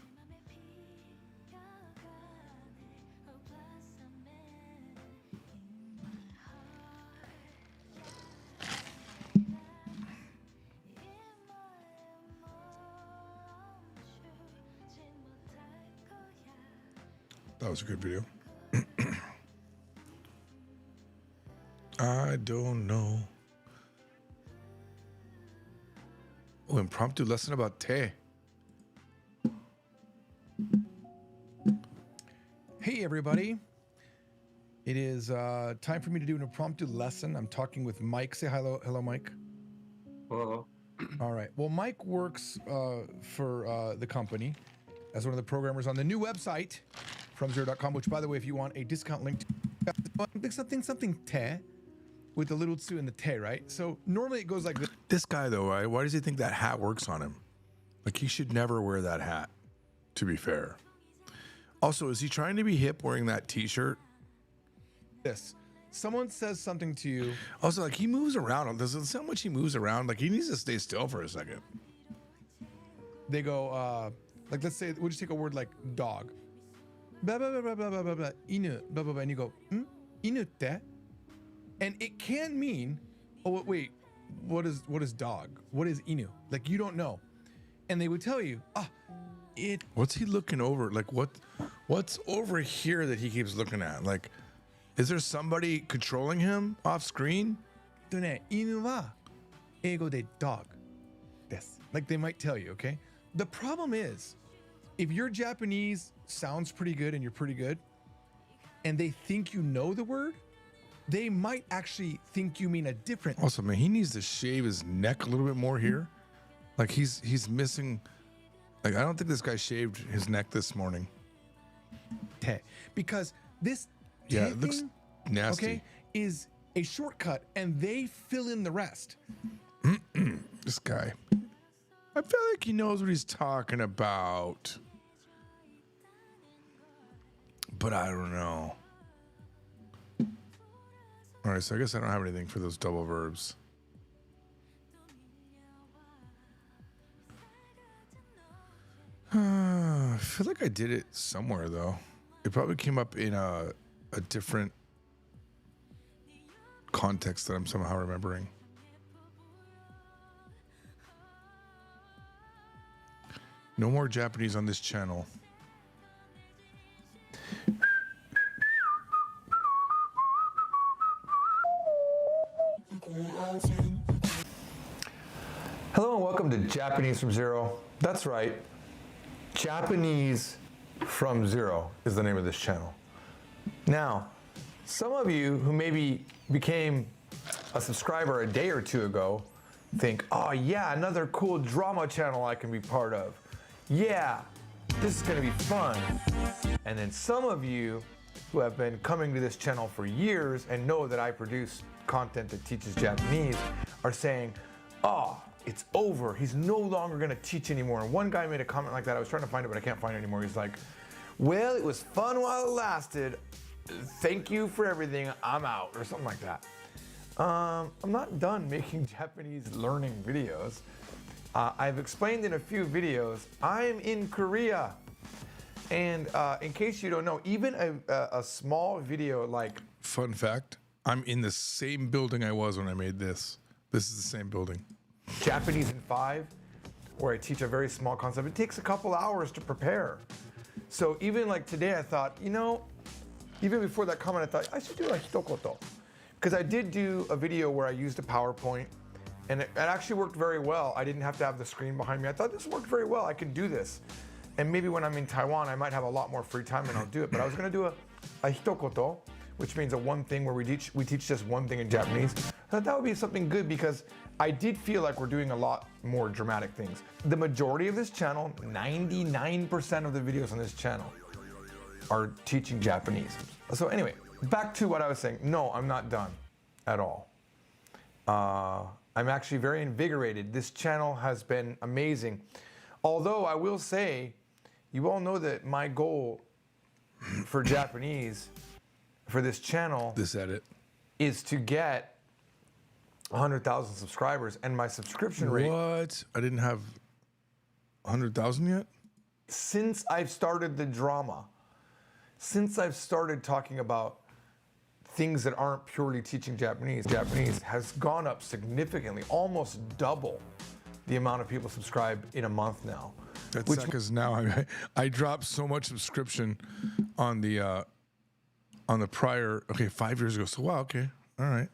That was a good video. I don't know. Oh, impromptu lesson about te. Hey, everybody. It is time for me to do an impromptu lesson. I'm talking with Mike. Say hello. Hello, Mike. Hello. All right. Well, Mike works for the company as one of the programmers on the new website, FromZero.com, which, by the way, if you want a discount link to something te, with the little tsu and the te, right? So normally it goes like this. This guy, though, right? Why does he think that hat works on him? Like, he should never wear that hat, to be fair. Also, is he trying to be hip wearing that t-shirt? This. Someone says something to you. Also, like, he moves around. There's so much he moves around. Like, he needs to stay still for a second. They go, like, let's say, we'll just take a word like dog. Blah, blah, blah, blah, blah, blah, blah, inu, blah, blah, blah, and you go, inu te? And it can mean, oh, wait, what is dog? What is inu? Like, you don't know. And they would tell you, what's he looking over? Like, what's over here that he keeps looking at? Like, is there somebody controlling him off screen? 犬は英語で dog です. Like, they might tell you, okay? The problem is, if your Japanese sounds pretty good and you're pretty good, and they think you know the word, they might actually think you mean a different. Also, man, he needs to shave his neck a little bit more here. Like, he's missing. Like, I don't think this guy shaved his neck this morning. Te. Because this it looks thing, nasty. Okay, is a shortcut, and they fill in the rest. This guy. I feel like he knows what he's talking about. But I don't know. All right, so I guess I don't have anything for those double verbs. I feel like I did it somewhere though. It probably came up in a different context that I'm somehow remembering. No more Japanese on this channel. Hello and welcome to Japanese from Zero. That's right. Japanese from Zero is the name of this channel. Now, some of you who maybe became a subscriber a day or two ago think, oh yeah, another cool drama channel I can be part of. Yeah, this is gonna be fun. And then some of you who have been coming to this channel for years and know that I produce content that teaches Japanese are saying, oh, it's over. He's no longer gonna teach anymore. And one guy made a comment like that. I was trying to find it, but I can't find it anymore. He's like, well, it was fun while it lasted. Thank you for everything. I'm out, or something like that. I'm not done making Japanese learning videos. I've explained in a few videos, I'm in Korea. And in case you don't know, even a small video like... Fun fact, I'm in the same building I was when I made this. This is the same building. Japanese in 5, where I teach a very small concept. It takes a couple hours to prepare. So even like today, I thought, you know, even before that comment, I thought I should do a hitokoto. Because I did do a video where I used a PowerPoint, and it actually worked very well. I didn't have to have the screen behind me. I thought this worked very well. I can do this. And maybe when I'm in Taiwan, I might have a lot more free time and I'll do it. But I was going to do a hitokoto, which means a one thing where we teach just one thing in Japanese. I thought that would be something good because I did feel like we're doing a lot more dramatic things. The majority of this channel, 99% of the videos on this channel are teaching Japanese. So anyway, back to what I was saying. No, I'm not done at all. I'm actually very invigorated. This channel has been amazing. Although I will say, you all know that my goal for Japanese, for this channel, is to get 100,000 subscribers, and my subscription rate. What? I didn't have 100,000 yet? Since I've started the drama, since I've started talking about things that aren't purely teaching Japanese has gone up significantly, almost double the amount of people subscribe in a month now. That's because now I dropped so much subscription on the prior, 5 years ago. So wow, okay, all right.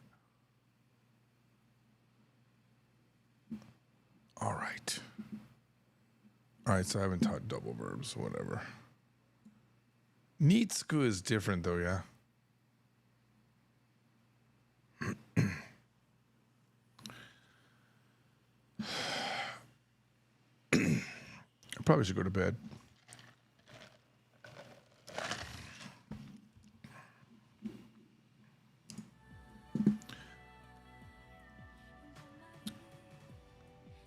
All right. All right, so I haven't taught double verbs, whatever. Nitsuku is different though, yeah? I probably should go to bed.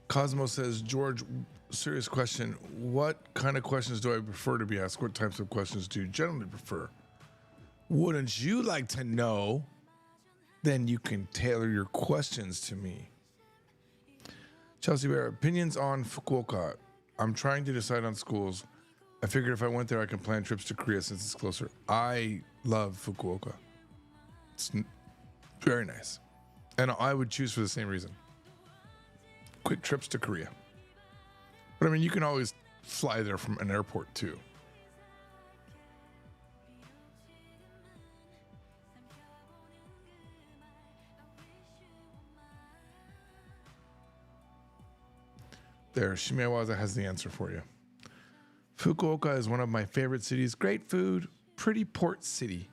Cosmo says, George, serious question. What kind of questions do I prefer to be asked? What types of questions do you generally prefer? Wouldn't you like to know? Then you can tailor your questions to me. Chelsea Bear, opinions on Fukuoka. I'm trying to decide on schools. I figured if I went there, I can plan trips to Korea since it's closer. I love Fukuoka. It's very nice. And I would choose for the same reason. Quick trips to Korea. But I mean, you can always fly there from an airport too. There, Shimewaza has the answer for you. Fukuoka is one of my favorite cities. Great food, pretty port city.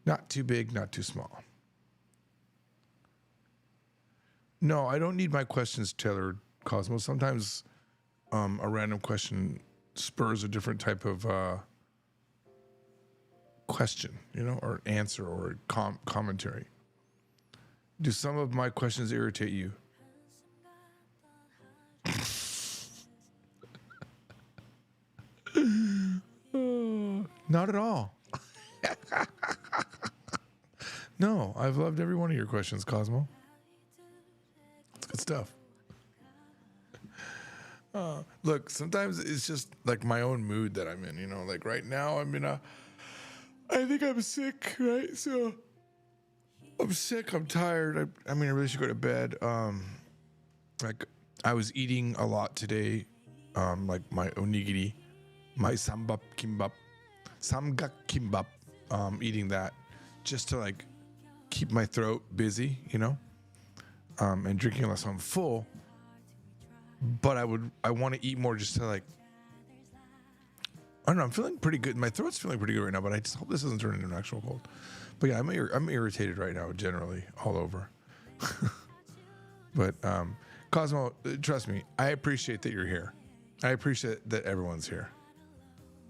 Not too big, not too small. No, I don't need my questions tailored, Cosmos. Sometimes a random question spurs a different type of question, you know, or answer or commentary. Do some of my questions irritate you? Not at all. No, I've loved every one of your questions, Cosmo. It's good stuff. Look, sometimes it's just like my own mood that I'm in, you know, like right now I think I'm sick, right? So I'm sick, I'm tired. I mean, I really should go to bed. Like I was eating a lot today, like my onigiri, my samgak kimbap, eating that just to like keep my throat busy, you know, and drinking less. So I'm full, but I want to eat more just to like, I don't know, I'm feeling pretty good. My throat's feeling pretty good right now, but I just hope this doesn't turn into an actual cold. But yeah, I'm irritated right now, generally, all over. But Cosmo, trust me, I appreciate that you're here. I appreciate that everyone's here.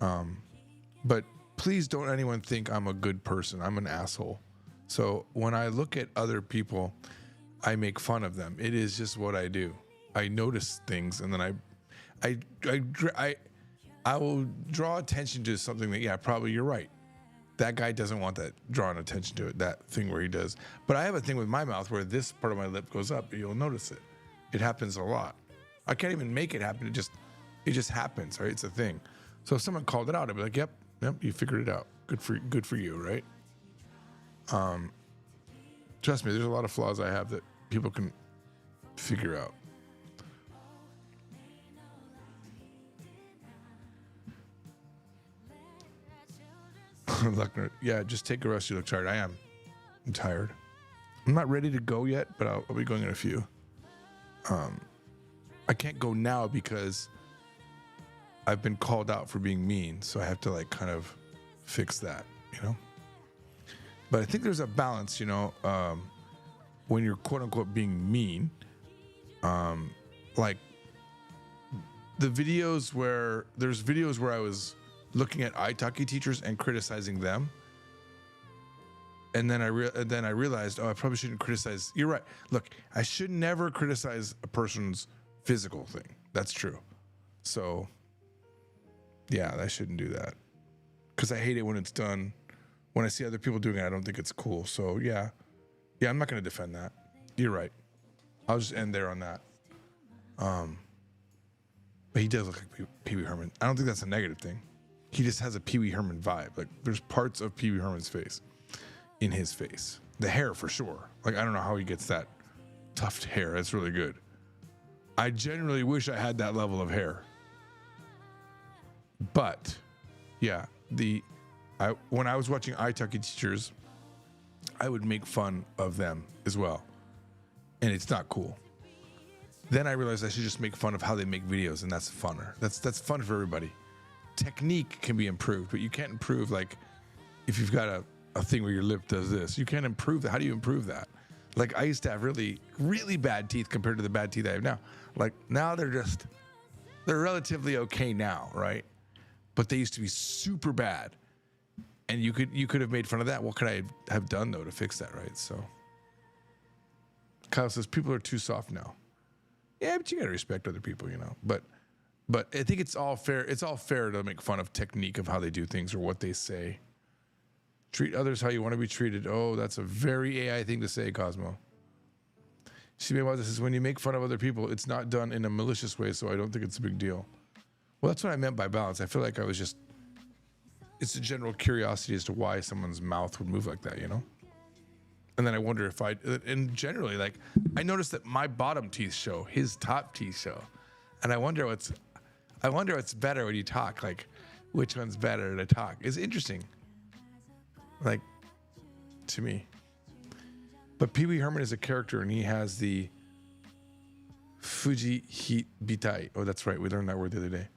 But please don't anyone think I'm a good person. I'm an asshole. So when I look at other people, I make fun of them. It is just what I do. I notice things, and then I will draw attention to something that, yeah, probably you're right. That guy doesn't want that drawing attention to it, that thing where he does. But I have a thing with my mouth where this part of my lip goes up. You'll notice it. It happens a lot. I can't even make it happen. It just happens, right? It's a thing. So if someone called it out, I'd be like, yep, you figured it out. Good for you, right? Trust me, there's a lot of flaws I have that people can figure out. Luckner, yeah, just take a rest. You look tired. I am. I'm tired. I'm not ready to go yet, but I'll be going in a few. I can't go now because I've been called out for being mean, so I have to like kind of fix that, you know. But I think there's a balance, you know, when you're quote unquote being mean, like there's videos where I was looking at Italki teachers and criticizing them. And then I realized, I probably shouldn't criticize. You're right. Look, I should never criticize a person's physical thing. That's true. So, yeah, I shouldn't do that. Because I hate it when it's done. When I see other people doing it, I don't think it's cool. So, yeah, I'm not going to defend that. You're right. I'll just end there on that. But he does look like Pee Wee Herman. I don't think that's a negative thing. He just has a Pee Wee Herman vibe. Like, there's parts of Pee Wee Herman's face in his face. The hair, for sure. Like, I don't know how he gets that tufted hair. That's really good. I genuinely wish I had that level of hair. But, yeah, when I was watching Italki teachers, I would make fun of them as well. And it's not cool. Then I realized I should just make fun of how they make videos, and that's funner. That's fun for everybody. Technique can be improved, but you can't improve, like, if you've got a thing where your lip does this. You can't improve that. How do you improve that? Like, I used to have really, really bad teeth compared to the bad teeth I have now. Like, now they're relatively okay now, right? But they used to be super bad. And you could have made fun of that. What could I have done, though, to fix that, right? So Kyle says, people are too soft now. Yeah, but you got to respect other people, you know. But I think it's all fair. It's all fair to make fun of technique of how they do things or what they say. Treat others how you want to be treated. Oh, that's a very AI thing to say, Cosmo. Shimei says, when you make fun of other people, it's not done in a malicious way, so I don't think it's a big deal. Well, that's what I meant by balance. I feel like it's a general curiosity as to why someone's mouth would move like that, you know? And then I wonder and generally, like, I noticed that my bottom teeth show, his top teeth show. And I wonder what's better when you talk, like, which one's better to talk. It's interesting. Like, to me. But Pee Wee Herman is a character, and he has the Fuji Heat Bitai. Oh, that's right. We learned that word the other day.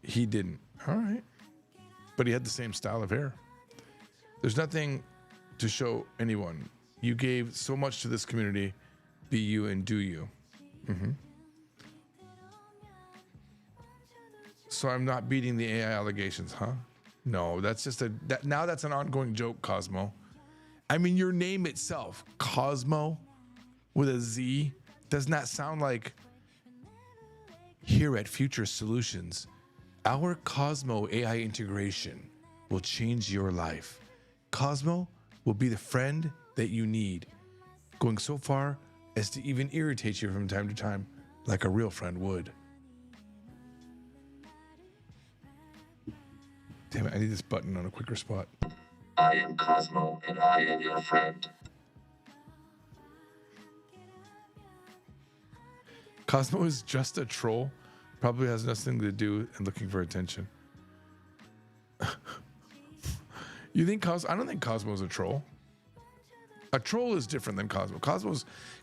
He didn't. All right. But he had the same style of hair. There's nothing to show anyone. You gave so much to this community. Be you and do you. Mm-hmm. So I'm not beating the AI allegations, huh? No, that's just now that's an ongoing joke, Cosmo. I mean, your name itself, Cosmo, with a Z, does not sound like. Here at Future Solutions, our Cosmo AI integration will change your life. Cosmo will be the friend that you need, going so far as to even irritate you from time to time, like a real friend would. Damn it, I need this button on a quicker spot. I am Cosmo, and I am your friend. Cosmo is just a troll. Probably has nothing to do and looking for attention. You think I don't think Cosmo's a troll. A troll is different than Cosmo.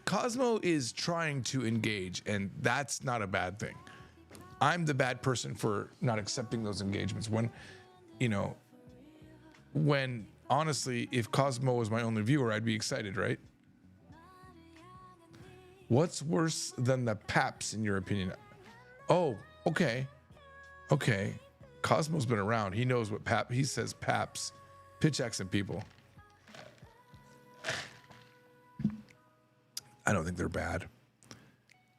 Cosmo is trying to engage, and that's not a bad thing. I'm the bad person for not accepting those engagements. When honestly, if Cosmo was my only viewer, I'd be excited, right? What's worse than the Paps, in your opinion? Oh, okay. Cosmo's been around. He knows what he says Paps, pitch accent people. I don't think they're bad.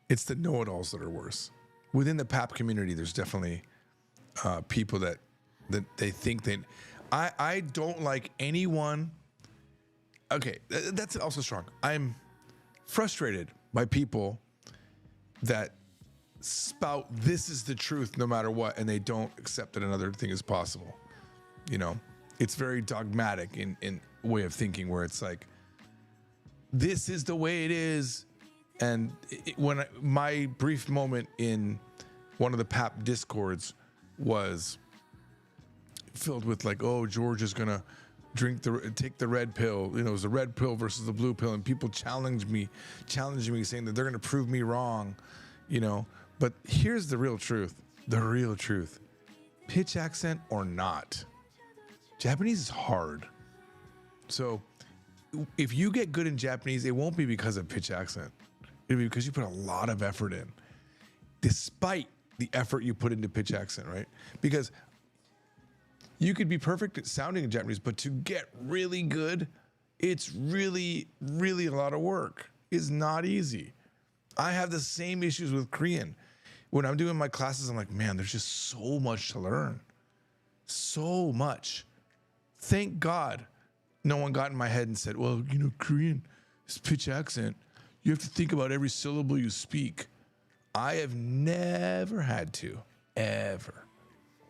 It's the know-it-alls that are worse. Within the Pap community, there's definitely people that they think they. I don't like anyone. Okay, that's also strong. I'm frustrated by people that spout this is the truth no matter what, and they don't accept that another thing is possible. It's very dogmatic in way of thinking, where it's like, this is the way it is. And my brief moment in one of the Pap discords was filled with like, oh, George is gonna take the red pill. It was the red pill versus the blue pill, and people challenging me, saying that they're gonna prove me wrong. But here's the real truth. Pitch accent or not, Japanese is hard. So if you get good in Japanese, it won't be because of pitch accent. It'll be because you put a lot of effort in, despite the effort you put into pitch accent, right? Because you could be perfect at sounding in Japanese, but to get really good, it's really, really a lot of work. It's not easy. I have the same issues with Korean. When I'm doing my classes, I'm like, man, there's just so much to learn. So much. Thank God no one got in my head and said, well, Korean is pitch accent. You have to think about every syllable you speak. I have never had to, ever.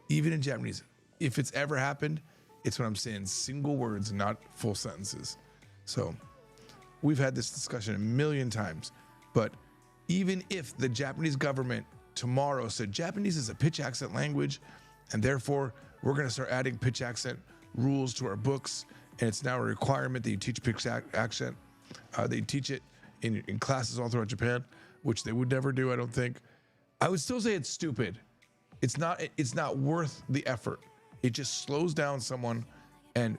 Even in Japanese. If it's ever happened, it's when I'm saying single words and not full sentences. So we've had this discussion a million times. But even if the Japanese government tomorrow said Japanese is a pitch accent language, and therefore we're going to start adding pitch accent rules to our books, and it's now a requirement that you teach pitch accent. They teach it in classes all throughout Japan, which they would never do, I don't think. I would still say it's stupid. It's not worth the effort. It just slows down someone, and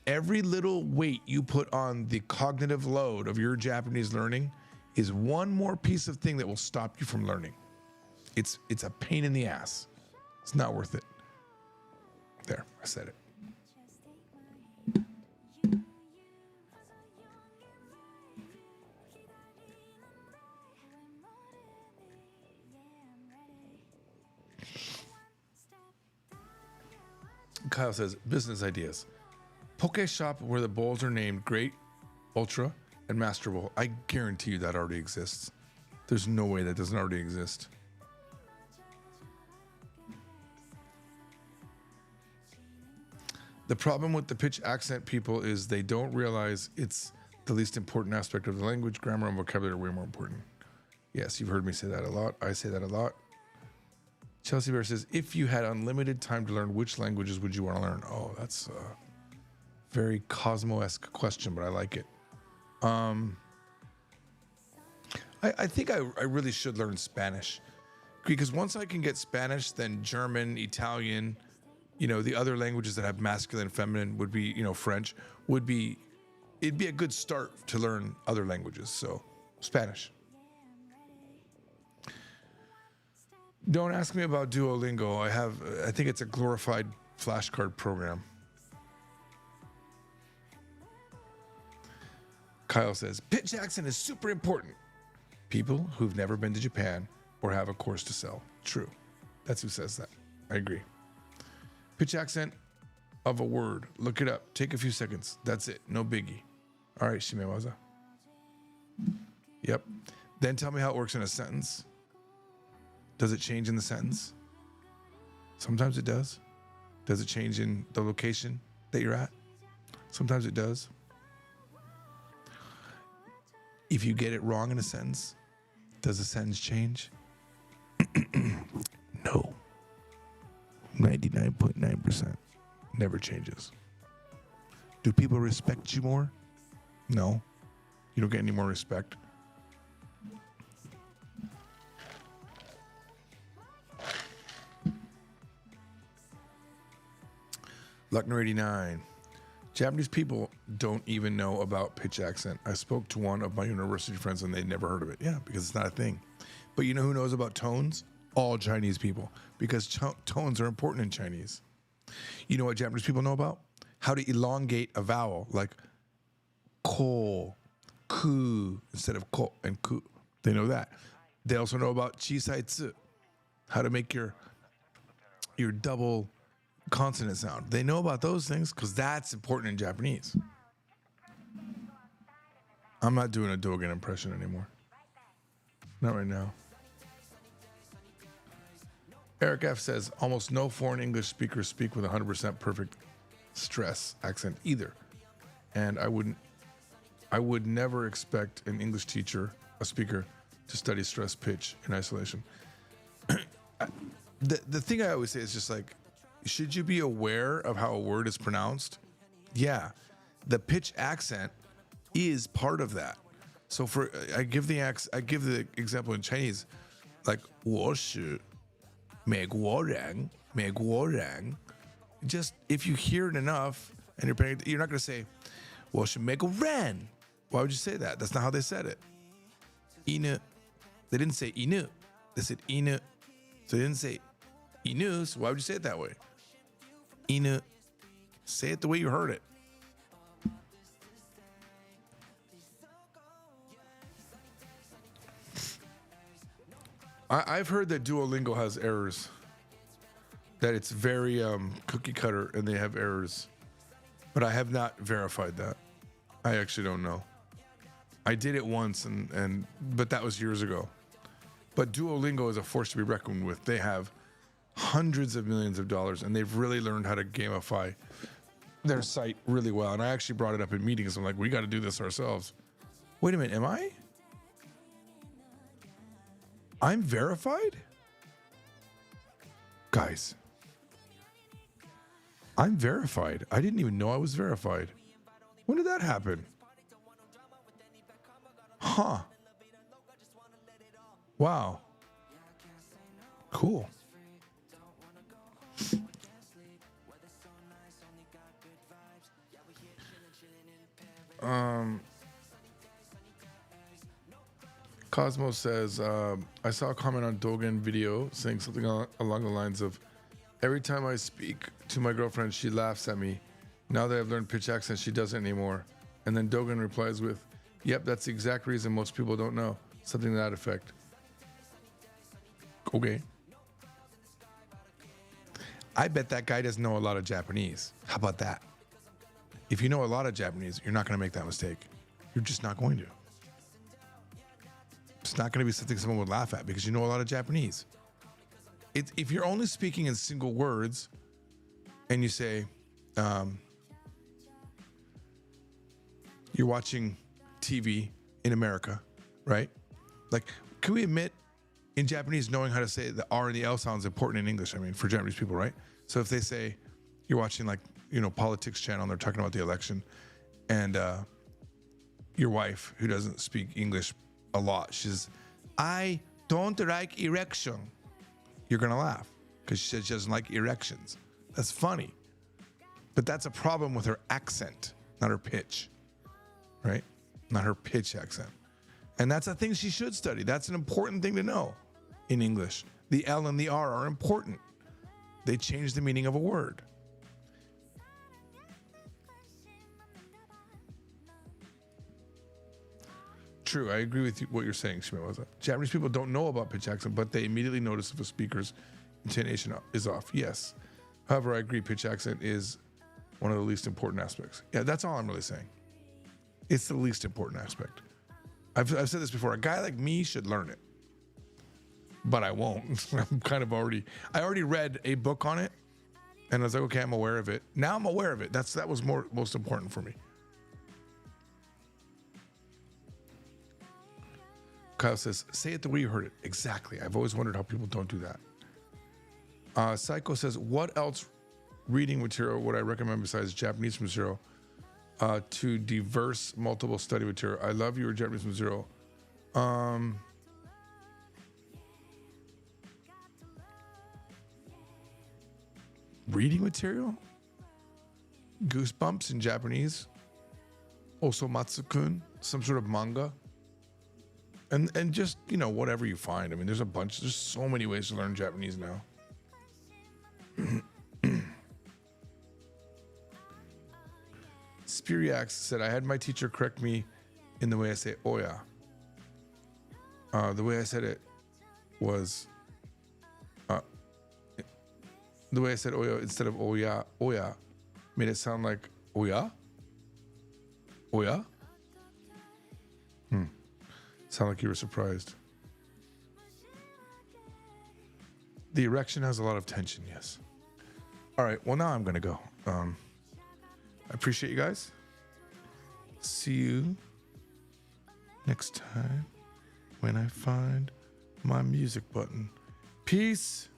every little weight you put on the cognitive load of your Japanese learning is one more piece of thing that will stop you from learning. It's a pain in the ass. It's not worth it. There, I said it. Kyle says, business ideas. Poke shop where the bowls are named Great, Ultra, and Master Bowl. I guarantee you that already exists. There's no way that doesn't already exist. The problem with the pitch accent people is they don't realize it's the least important aspect of the language. Grammar and vocabulary are way more important. Yes, you've heard me say that a lot. I say that a lot. Chelsea Bear says, if you had unlimited time to learn, which languages would you want to learn? Oh, that's a very Cosmo-esque question, but I like it. I think I really should learn Spanish, because once I can get Spanish, then German, Italian, the other languages that have masculine and feminine would be, French, it'd be a good start to learn other languages. So Spanish. Don't ask me about Duolingo. I think it's a glorified flashcard program. Kyle says, pitch accent is super important. People who've never been to Japan or have a course to sell. True. That's who says that. I agree. Pitch accent of a word. Look it up. Take a few seconds. That's it. No biggie. All right, Shimewaza. Yep. Then tell me how it works in a sentence. Does it change in the sentence? Sometimes it does. Does it change in the location that you're at? Sometimes it does. If you get it wrong in a sentence, does the sentence change? No. 99.9% never changes. Do people respect you more? No. You don't get any more respect. Luckner 89. Japanese people don't even know about pitch accent. I spoke to one of my university friends and they'd never heard of it. Yeah, because it's not a thing. But you know who knows about tones? All Chinese people, because tones are important in Chinese. You know what Japanese people know about? How to elongate a vowel, like ko, ku, instead of ko and ku. They know that. They also know about chisai tsu, how to make your double consonant sound. They know about those things because that's important in Japanese. I'm not doing a Dogen impression anymore. Not right now. Eric F says, almost no foreign English speakers speak with 100% perfect stress accent either. And I would never expect an English teacher, a speaker, to study stress pitch in isolation. The thing I always say is just like, should you be aware of how a word is pronounced? Yeah. The pitch accent is part of that. So I give the example in Chinese, like 我是美国人. Just if you hear it enough and you're not going to say 我是美国人. Why would you say that? That's not how they said it. Inu. They didn't say inu. They said inu. So they didn't say inu. So why would you say it that way? Inu. Say it the way you heard it. I've heard that Duolingo has errors. That it's very cookie cutter and they have errors. But I have not verified that. I actually don't know. I did it once, but that was years ago. But Duolingo is a force to be reckoned with. They have hundreds of millions of dollars, and they've really learned how to gamify their site really well. And I actually brought it up in meetings. I'm like, we got to do this ourselves. Wait a minute, am I? I'm verified? Guys, I'm verified. I didn't even know I was verified. When did that happen? Huh. Wow. Cool. Cosmo says, I saw a comment on Dogen video saying something along the lines of, every time I speak to my girlfriend, she laughs at me. Now that I've learned pitch accent, she doesn't anymore. And then Dogen replies with, yep, that's the exact reason most people don't know. Something to that effect. Okay. I bet that guy doesn't know a lot of Japanese. How about that? If you know a lot of Japanese, you're not going to make that mistake. You're just not going to. It's not going to be something someone would laugh at because you know a lot of Japanese. If you're only speaking in single words and you say, you're watching TV in America, right? Like, can we admit in Japanese knowing how to say the R and the L sound is important in English? I mean, for Japanese people, right? So if they say you're watching politics channel and they're talking about the election and your wife, who doesn't speak English a lot, she says, I don't like erection. You're going to laugh because she says she doesn't like erections. That's funny. But that's a problem with her accent, not her pitch, right? Not her pitch accent. And that's a thing she should study. That's an important thing to know in English. The L and the R are important. They change the meaning of a word. True, I agree with what you're saying, Shimiwaza. Japanese people don't know about pitch accent, but they immediately notice if a speaker's intonation is off. Yes. However, I agree pitch accent is one of the least important aspects. Yeah, that's all I'm really saying. It's the least important aspect. I've said this before. A guy like me should learn it. but I won't. I already read a book on it, and I was like, okay, I'm aware of it. Now I'm aware of it. That was most important for me. Kyle says, say it the way you heard it. Exactly. I've always wondered how people don't do that. Psycho says, what else reading material would I recommend besides Japanese material to diverse multiple study material? I love your Japanese material. Reading material? Goosebumps in Japanese? Osomatsu-kun? Some sort of manga? And just, whatever you find. I mean, there's so many ways to learn Japanese now. Spiriax said, I had my teacher correct me in the way I say oya. The way I said it was, the way I said oya instead of oya made it sound like oya? Oya? Sound like you were surprised. The erection has a lot of tension, yes. All right, well, now I'm going to go. I appreciate you guys. See you next time when I find my music button. Peace.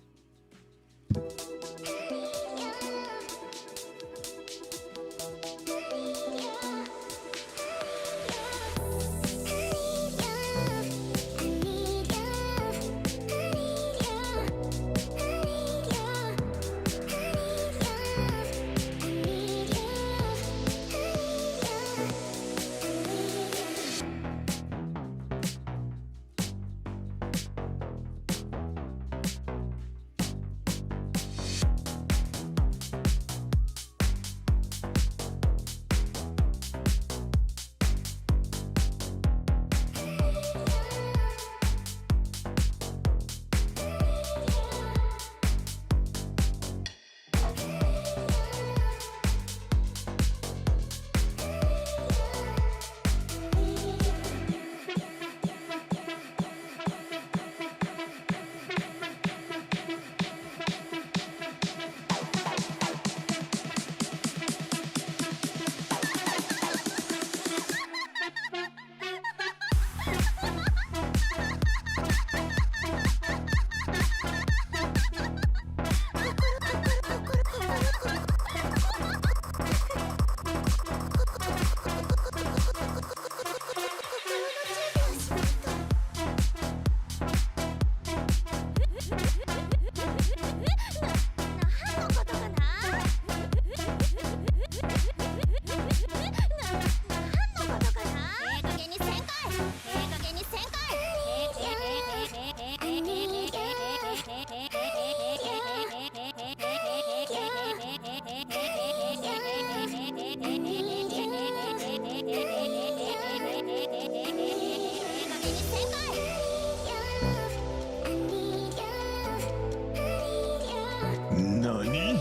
Nani?